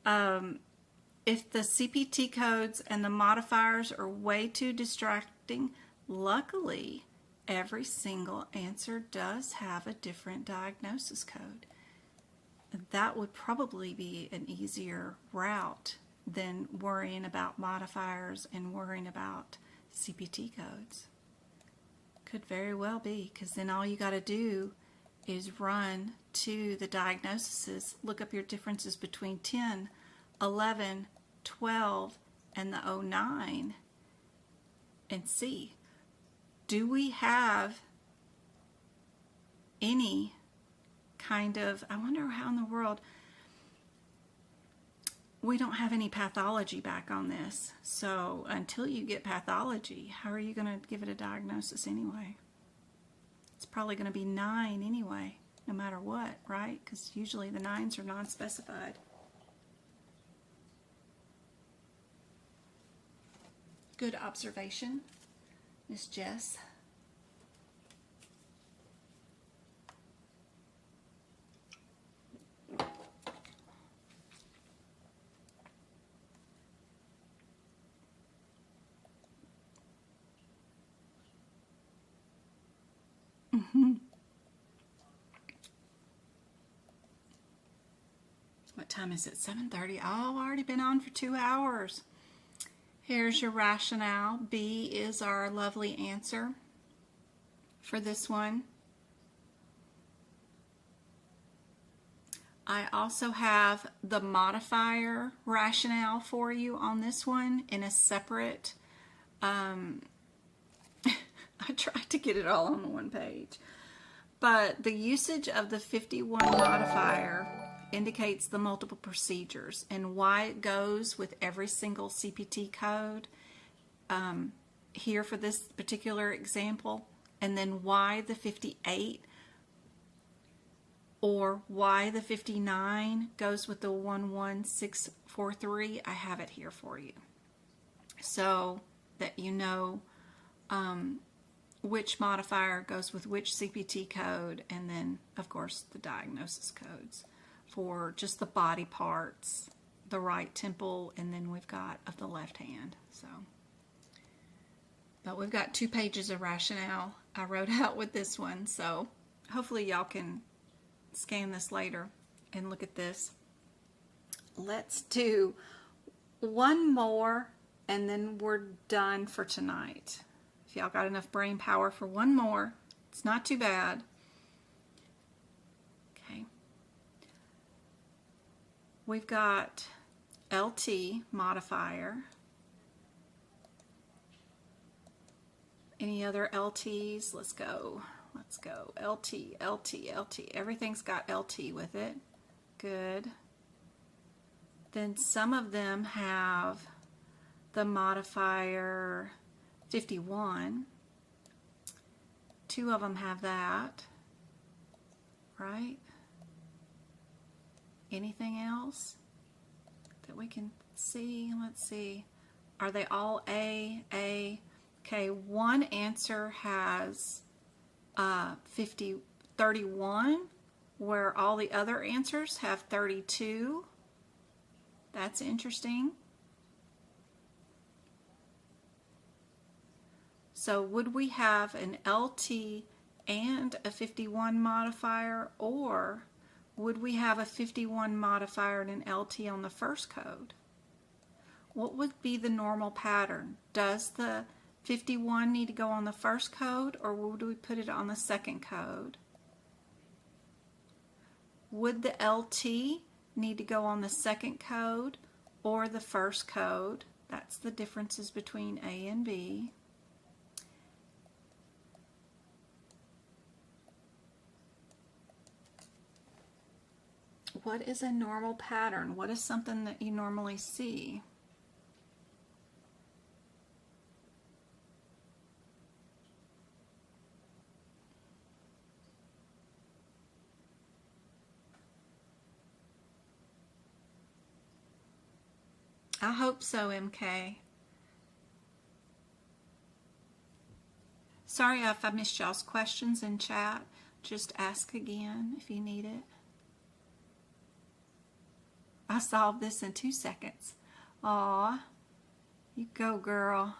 Speaker 1: If the CPT codes and the modifiers are way too distracting, luckily every single answer does have a different diagnosis code. That would probably be an easier route than worrying about modifiers and worrying about CPT codes. Could very well be, because then all you got to do is run to the diagnoses, look up your differences between 10, 11, 12, and the 09, and see, do we have any kind of, I wonder how in the world, we don't have any pathology back on this. So until you get pathology, how are you going to give it a diagnosis anyway? It's probably going to be 9 anyway, no matter what, right? Because usually the 9s are non-specified. Good observation, Miss Jess. What time is it? 7:30. Oh, I've already been on for 2 hours. Here's your rationale. B is our lovely answer for this one. I also have the modifier rationale for you on this one in a separate, I tried to get it all on the one page. But the usage of the 51 modifier indicates the multiple procedures and why it goes with every single CPT code here for this particular example, and then why the 58 or why the 59 goes with the 11643, I have it here for you. So that you know which modifier goes with which CPT code, and then, of course, the diagnosis codes for just the body parts, the right temple, and then we've got of the left hand. So, but we've got 2 pages of rationale I wrote out with this one, so hopefully y'all can scan this later and look at this. Let's do one more and then we're done for tonight. If y'all got enough brain power for one more, it's not too bad. Okay. We've got LT modifier. Any other LTs? Let's go. Let's go. LT, LT, LT. Everything's got LT with it. Good. Then some of them have the modifier 51. 2 of them have that. Right? Anything else that we can see? Let's see. Are they all A? Okay, one answer has 31, where all the other answers have 32. That's interesting. So would we have an LT and a 51 modifier, or would we have a 51 modifier and an LT on the first code? What would be the normal pattern? Does the 51 need to go on the first code, or would we put it on the second code? Would the LT need to go on the second code or the first code? That's the differences between A and B. What is a normal pattern? What is something that you normally see? I hope so, MK. Sorry if I missed y'all's questions in chat. Just ask again if you need it. I solved this in 2 seconds. Aw, you go, girl.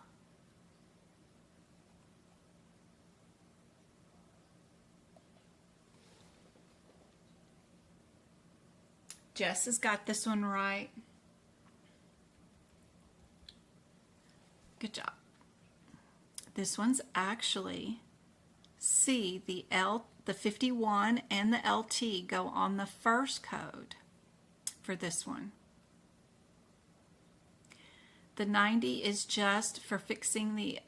Speaker 1: Jess has got this one right. Good job. This one's actually C. The 51 and the LT go on the first code for this one. The 90 is just for fixing the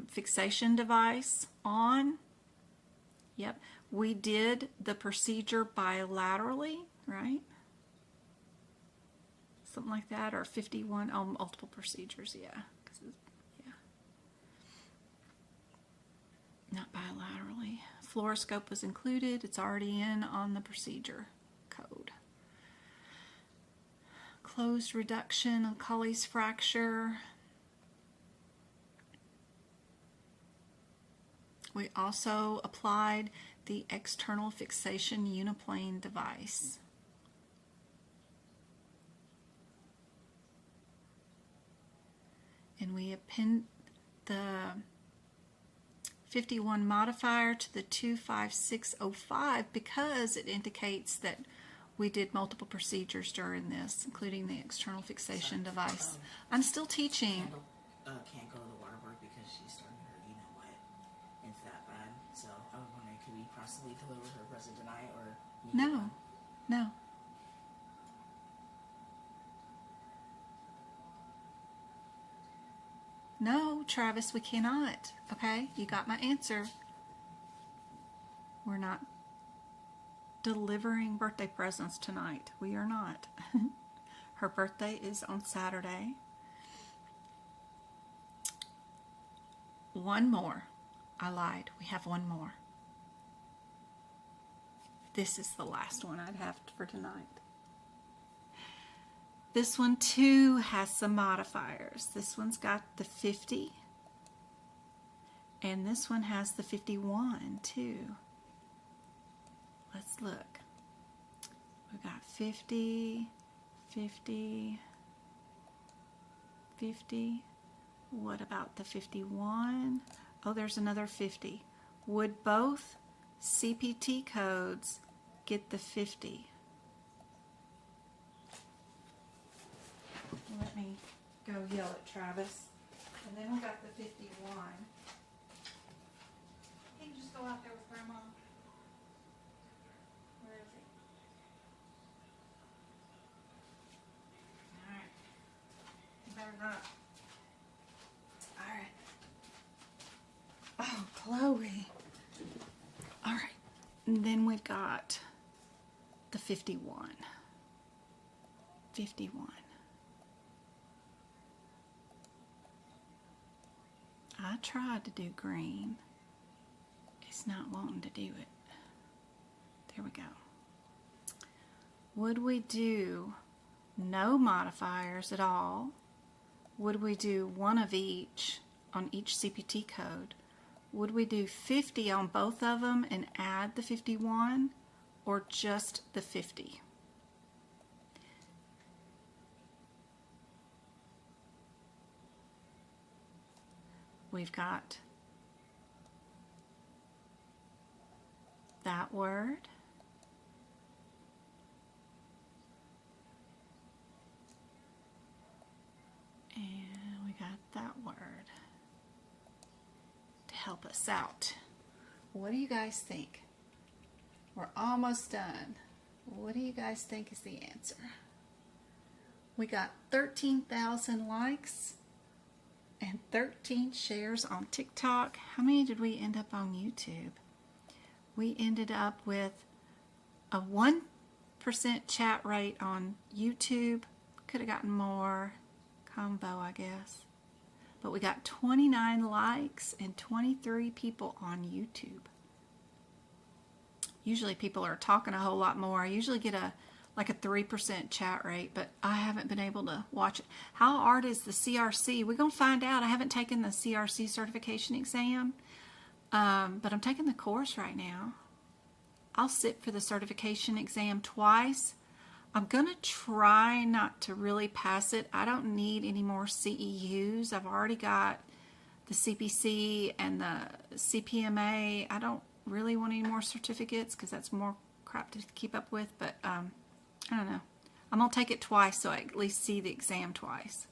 Speaker 1: fixation device on. Yep. We did the procedure bilaterally, right? Something like that, or 51 on multiple procedures, yeah. Not bilaterally. Fluoroscope was included. It's already in on the procedure code. Closed reduction of Colles fracture. We also applied the external fixation uniplane device. And we append the 51 modifier to the 25605 because it indicates that we did multiple procedures during this, including the external fixation device. I'm still teaching.
Speaker 2: Can't go to the water work because she's starting her wet. It's that bad. So I was wondering, could we possibly deliver her present tonight, or
Speaker 1: no. No, Travis, we cannot. Okay, you got my answer. We're not delivering birthday presents tonight. We are not. Her birthday is on Saturday. One more. I lied. We have one more. this is the last one I'd have for tonight. This one too has some modifiers. This one's got the 50. And this one has the 51 too. Let's look. We've got 50, 50, 50. What about the 51? Oh, there's another 50. Would both CPT codes get the 50? Let me go yell at Travis. And then we got the 51. He can just go out there with Grandma. Where is he? Alright. You better not. Alright. Oh, Chloe. Alright. And then we've got the 51. 51. I tried to do green. It's not wanting to do it. There we go. Would we do no modifiers at all? Would we do one of each on each CPT code? Would we do 50 on both of them and add the 51, or just the 50? We've got that word. And we got that word to help us out. What do you guys think? We're almost done. What do you guys think is the answer? We got 13,000 likes and 13 shares on TikTok. How many did we end up on YouTube? We ended up with a 1% chat rate on YouTube. Could have gotten more combo, I guess. But we got 29 likes and 23 people on YouTube. Usually people are talking a whole lot more. I usually get like a 3% chat rate, but I haven't been able to watch it. How hard is the CRC? We're going to find out. I haven't taken the CRC certification exam, but I'm taking the course right now. I'll sit for the certification exam twice. I'm going to try not to really pass it. I don't need any more CEUs. I've already got the CPC and the CPMA. I don't really want any more certificates because that's more crap to keep up with, but I don't know. I'm going to take it twice so I at least see the exam twice.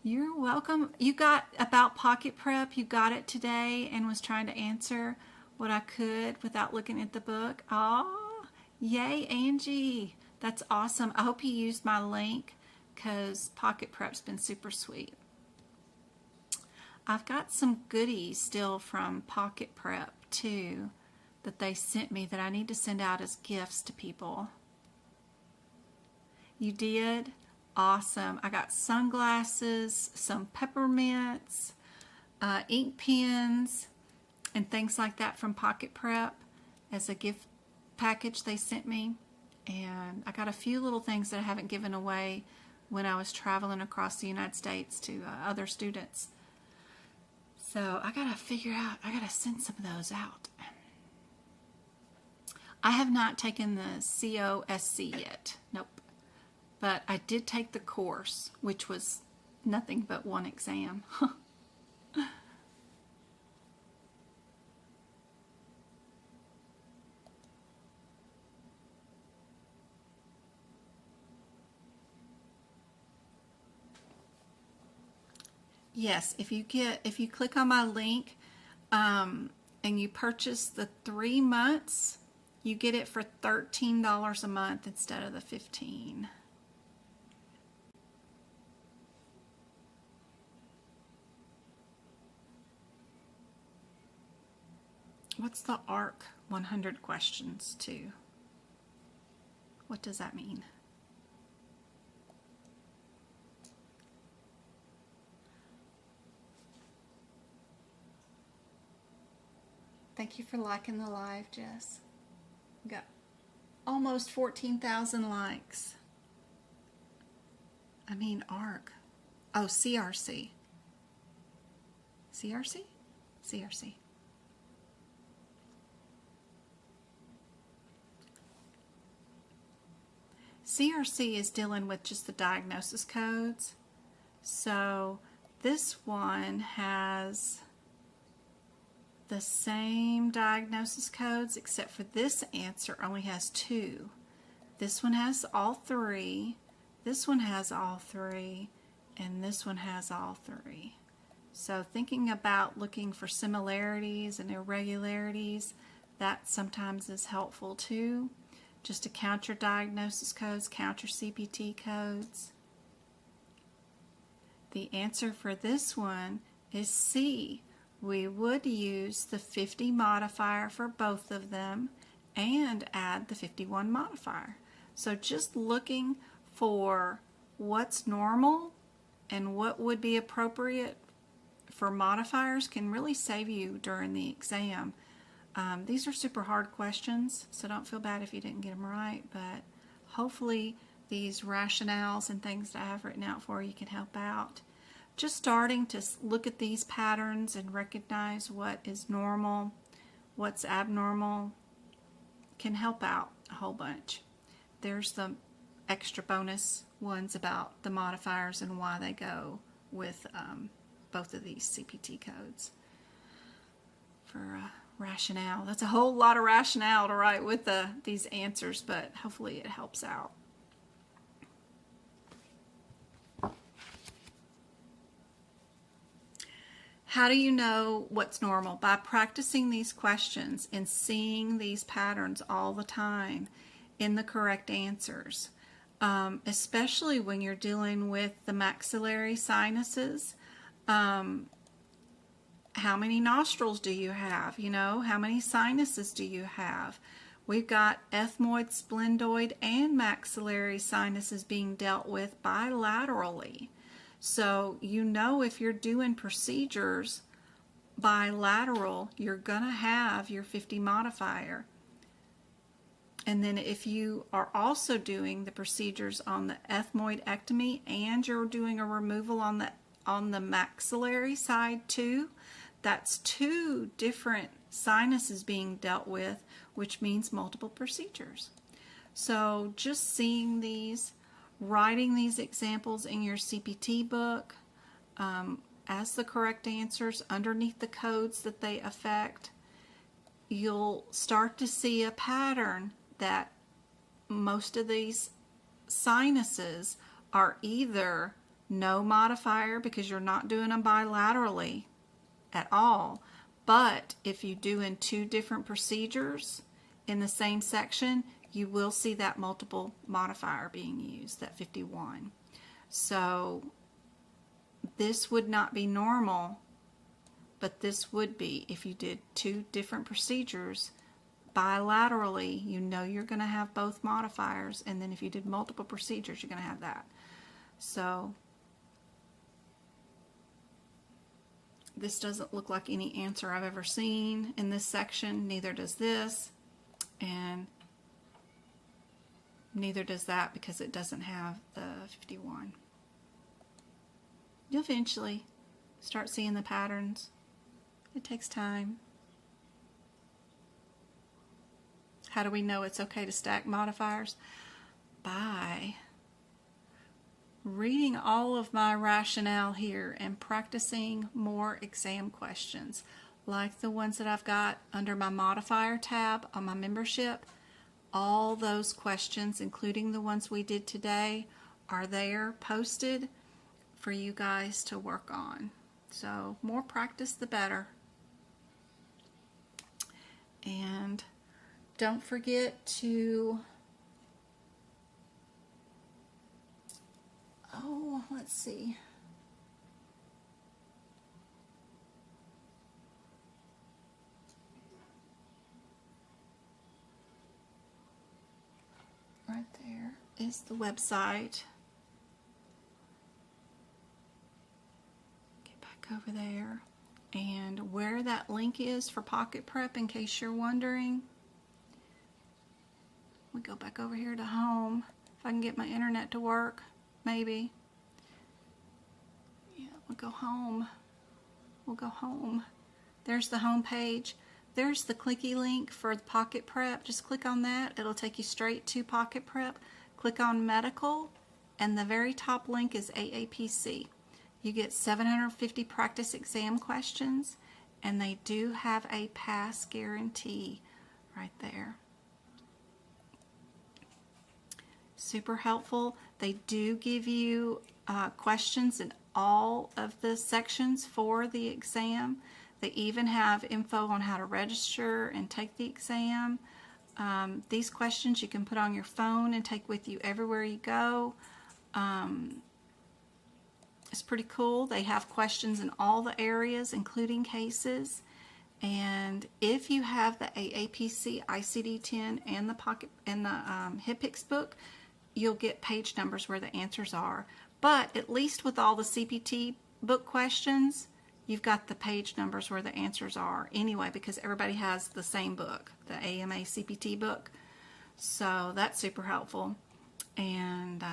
Speaker 1: You're welcome. You got about Pocket Prep. You got it today and was trying to answer what I could without looking at the book. Oh, yay, Angie. That's awesome. I hope you used my link because Pocket Prep's been super sweet. I've got some goodies still from Pocket Prep too that they sent me that I need to send out as gifts to people. You did? Awesome. I got sunglasses, some peppermints, ink pens, and things like that from Pocket Prep as a gift package they sent me. And I got a few little things that I haven't given away when I was traveling across the United States to other students. So I got to figure out, I got to send some of those out. I have not taken the COSC yet. Nope. But I did take the course, which was nothing but one exam. Yes, if you click on my link and you purchase the 3 months, you get it for $13 a month instead of the $15. What's the ARC 100 questions to? What does that mean? Thank you for liking the live, Jess. Got almost 14,000 likes. I mean ARC. Oh, CRC. CRC? CRC. CRC is dealing with just the diagnosis codes. So this one has the same diagnosis codes, except for this answer only has 2. This one has all 3, this one has all 3, and this one has all 3. So thinking about looking for similarities and irregularities, that sometimes is helpful too. Just to count your diagnosis codes, count your CPT codes. The answer for this one is C. We would use the 50 modifier for both of them and add the 51 modifier. So just looking for what's normal and what would be appropriate for modifiers can really save you during the exam. These are super hard questions, so don't feel bad if you didn't get them right, but hopefully these rationales and things that I have written out for you can help out. Just starting to look at these patterns and recognize what is normal, what's abnormal, can help out a whole bunch. There's the extra bonus ones about the modifiers and why they go with both of these CPT codes for rationale. That's a whole lot of rationale to write with these answers, but hopefully it helps out. How do you know what's normal? By practicing these questions and seeing these patterns all the time in the correct answers, especially when you're dealing with the maxillary sinuses. How many nostrils do you have? You know, how many sinuses do you have? We've got ethmoid, splendoid, and maxillary sinuses being dealt with bilaterally. So you know if you're doing procedures bilateral, you're going to have your 50 modifier. And then if you are also doing the procedures on the ethmoidectomy and you're doing a removal on the maxillary side too, that's 2 different sinuses being dealt with, which means multiple procedures. So just seeing these, writing these examples in your CPT book as the correct answers underneath the codes that they affect, you'll start to see a pattern that most of these sinuses are either no modifier because you're not doing them bilaterally at all, but if you do in 2 different procedures in the same section, you will see that multiple modifier being used, that 51. So this would not be normal, but this would be if you did 2 different procedures bilaterally. You know you're going to have both modifiers, and then if you did multiple procedures, you're going to have that. So this doesn't look like any answer I've ever seen in this section. Neither does this, and neither does that because it doesn't have the 51. You'll eventually start seeing the patterns. It takes time. How do we know it's okay to stack modifiers? By reading all of my rationale here and practicing more exam questions like the ones that I've got under my modifier tab on my membership. All those questions, including the ones we did today, are there posted for you guys to work on. So more practice the better. And don't forget to let's see. Right there is the website. Get back over there. And where that link is for Pocket Prep, in case you're wondering, We go back over here to home. If I can get my internet to work, maybe. Yeah, we'll go home. We'll go home. There's the home page. There's the clicky link for the Pocket Prep. Just click on that. It'll take you straight to Pocket Prep. Click on Medical, and the very top link is AAPC. You get 750 practice exam questions, and they do have a pass guarantee right there. Super helpful. They do give you questions in all of the sections for the exam. They even have info on how to register and take the exam. These questions you can put on your phone and take with you everywhere you go. It's pretty cool. They have questions in all the areas, including cases. And if you have the AAPC ICD-10 and the Pocket and the HipPix book, you'll get page numbers where the answers are. But at least with all the CPT book questions, you've got the page numbers where the answers are anyway, because everybody has the same book, the AMA CPT book. So that's super helpful. And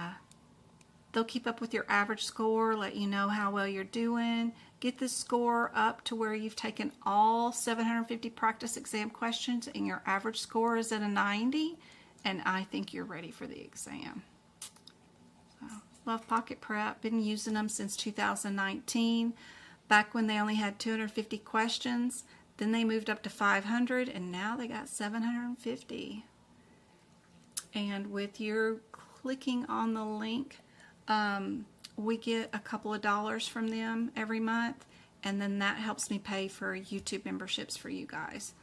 Speaker 1: they'll keep up with your average score, let you know how well you're doing, get the score up to where you've taken all 750 practice exam questions and your average score is at a 90, and I think you're ready for the exam. So, love Pocket Prep. Been using them since 2019. Back when they only had 250 questions, then they moved up to 500, and now they got 750. And with your clicking on the link, we get a couple of dollars from them every month, and then that helps me pay for YouTube memberships for you guys.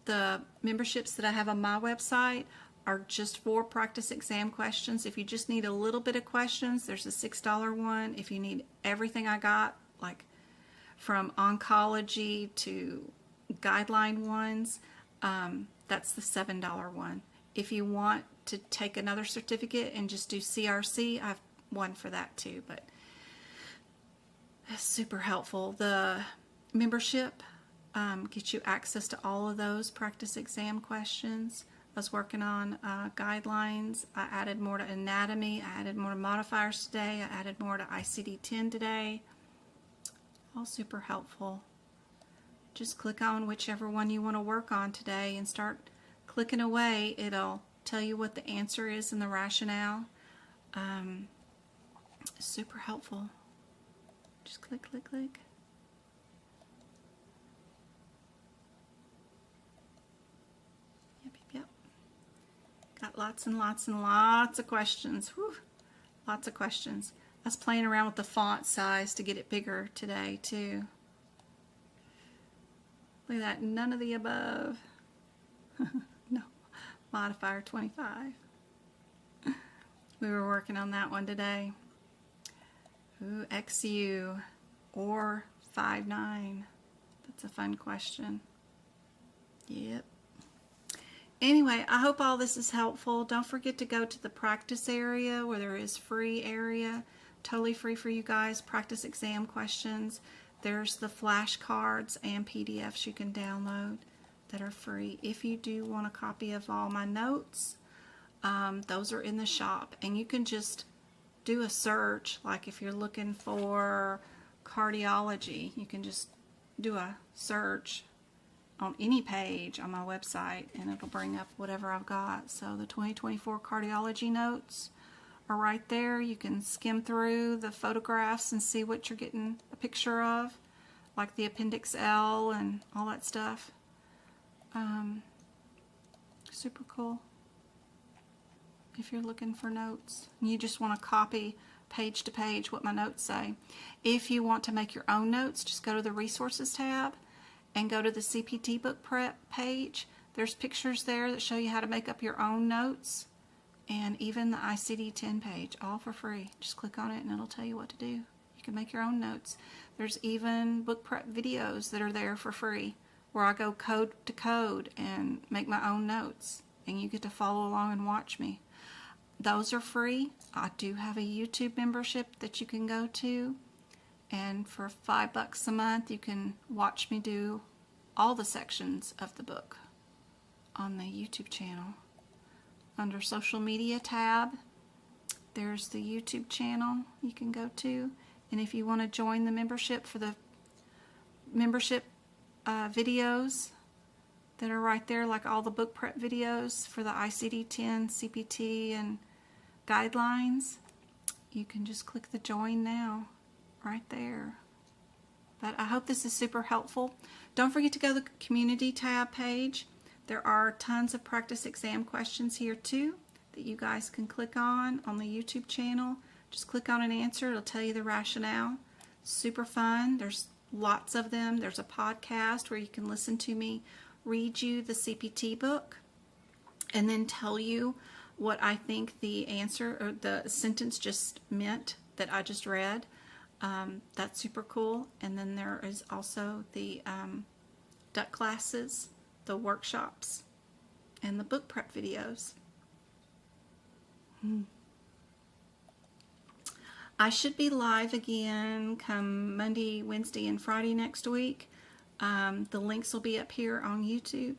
Speaker 1: The memberships that I have on my website are just for practice exam questions. If you just need a little bit of questions, there's a $6 one. If you need everything I got, like from oncology to guideline ones, that's the $7 one. If you want to take another certificate and just do CRC, I have one for that too, but that's super helpful. The membership gets you access to all of those practice exam questions. I was working on guidelines. I added more to anatomy. I added more to modifiers today. I added more to ICD-10 today. All super helpful. Just click on whichever one you want to work on today and start clicking away. It'll tell you what the answer is and the rationale. Super helpful. Just click, click, click. Yep, yep, yep. Got lots and lots and lots of questions. Whew. Lots of questions. I was playing around with the font size to get it bigger today too. Look at that, none of the above. No, Modifier 25. We were working on that one today. Ooh, XU or 5'9". That's a fun question. Yep. Anyway, I hope all this is helpful. Don't forget to go to the practice area where there is free area. Totally free for you guys. Practice exam questions. There's the flashcards and PDFs you can download that are free. If you do want a copy of all my notes, those are in the shop, and you can just do a search. Like if you're looking for cardiology, you can just do a search on any page on my website and it'll bring up whatever I've got. So the 2024 cardiology notes are right there. You can skim through the photographs and see what you're getting a picture of, like the Appendix L and all that stuff. Super cool. If you're looking for notes and you just want to copy page to page what my notes say. If you want to make your own notes, just go to the resources tab and go to the CPT book prep page. There's pictures there that show you how to make up your own notes, and even the ICD-10 page, all for free. Just click on it and it'll tell you what to do. You can make your own notes. There's even book prep videos that are there for free where I go code to code and make my own notes, and you get to follow along and watch me. Those are free. I do have a YouTube membership that you can go to, and for $5 a month you can watch me do all the sections of the book on the YouTube channel. under social media tab, there's the YouTube channel you can go to. And if you want to join the membership for the membership videos that are right there, like all the book prep videos for the ICD-10, CPT, and guidelines, you can just click the join now right there. But I hope this is super helpful. Don't forget to go to the community tab page. There are tons of practice exam questions here too that you guys can click on the YouTube channel. Just click on an answer. It'll tell you the rationale. Super fun. There's lots of them. There's a podcast where you can listen to me read you the CPT book and then tell you what I think the answer or the sentence just meant that I just read. That's super cool. And then there is also the duck classes, the workshops, and the book prep videos. I should be live again come Monday, Wednesday, and Friday next week. The links will be up here on YouTube.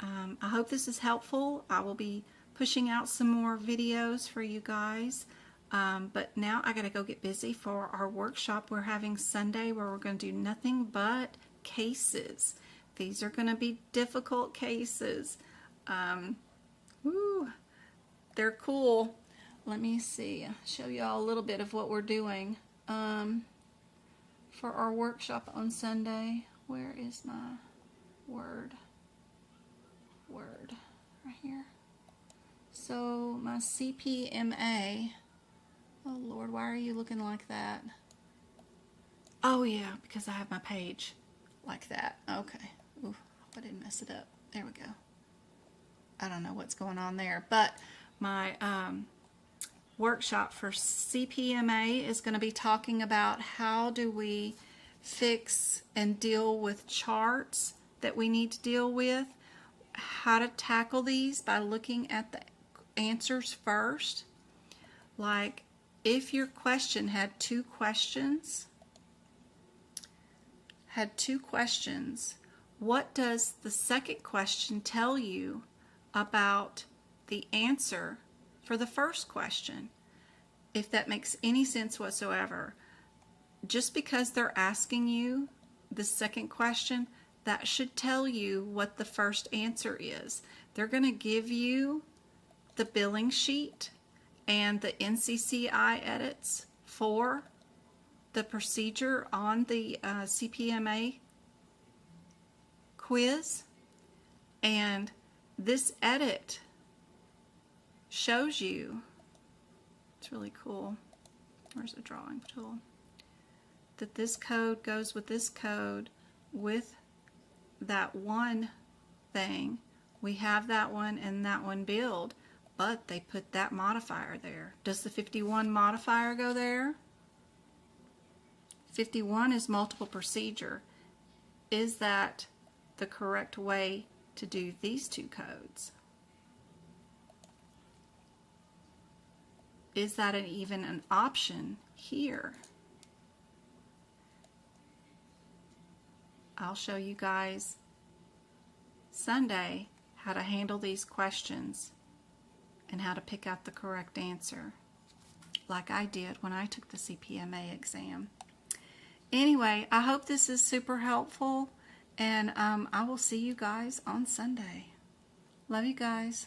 Speaker 1: I hope this is helpful. I will be pushing out some more videos for you guys. But now I gotta go get busy for our workshop we're having Sunday, where we're going to do nothing but cases. These are going to be difficult cases. They're cool. Let me see. I'll show you all a little bit of what we're doing for our workshop on Sunday. Where is my word? Right here. So my CPMA. Oh Lord, why are you looking like that? Oh yeah, because I have my page like that. Okay. Ooh, I didn't mess it up. There we go. I don't know what's going on there, but my workshop for CPMA is going to be talking about how do we fix and deal with charts that we need to deal with, how to tackle these by looking at the answers first. Like if your question had two questions, what does the second question tell you about the answer for the first question? If that makes any sense whatsoever. Just because they're asking you the second question, that should tell you what the first answer is. They're going to give you the billing sheet and the NCCI edits for the procedure on the CPMA quiz, and this edit shows you, it's really cool, where's the drawing tool, that this code goes with this code with that one thing. We have that one and that one billed, but they put that modifier there. Does the 51 modifier go there? 51 is multiple procedure. Is that the correct way to do these two codes? Is that even an option here? I'll show you guys Sunday how to handle these questions and how to pick out the correct answer, like I did when I took the CPMA exam. Anyway, I hope this is super helpful, and I will see you guys on Sunday. Love you guys.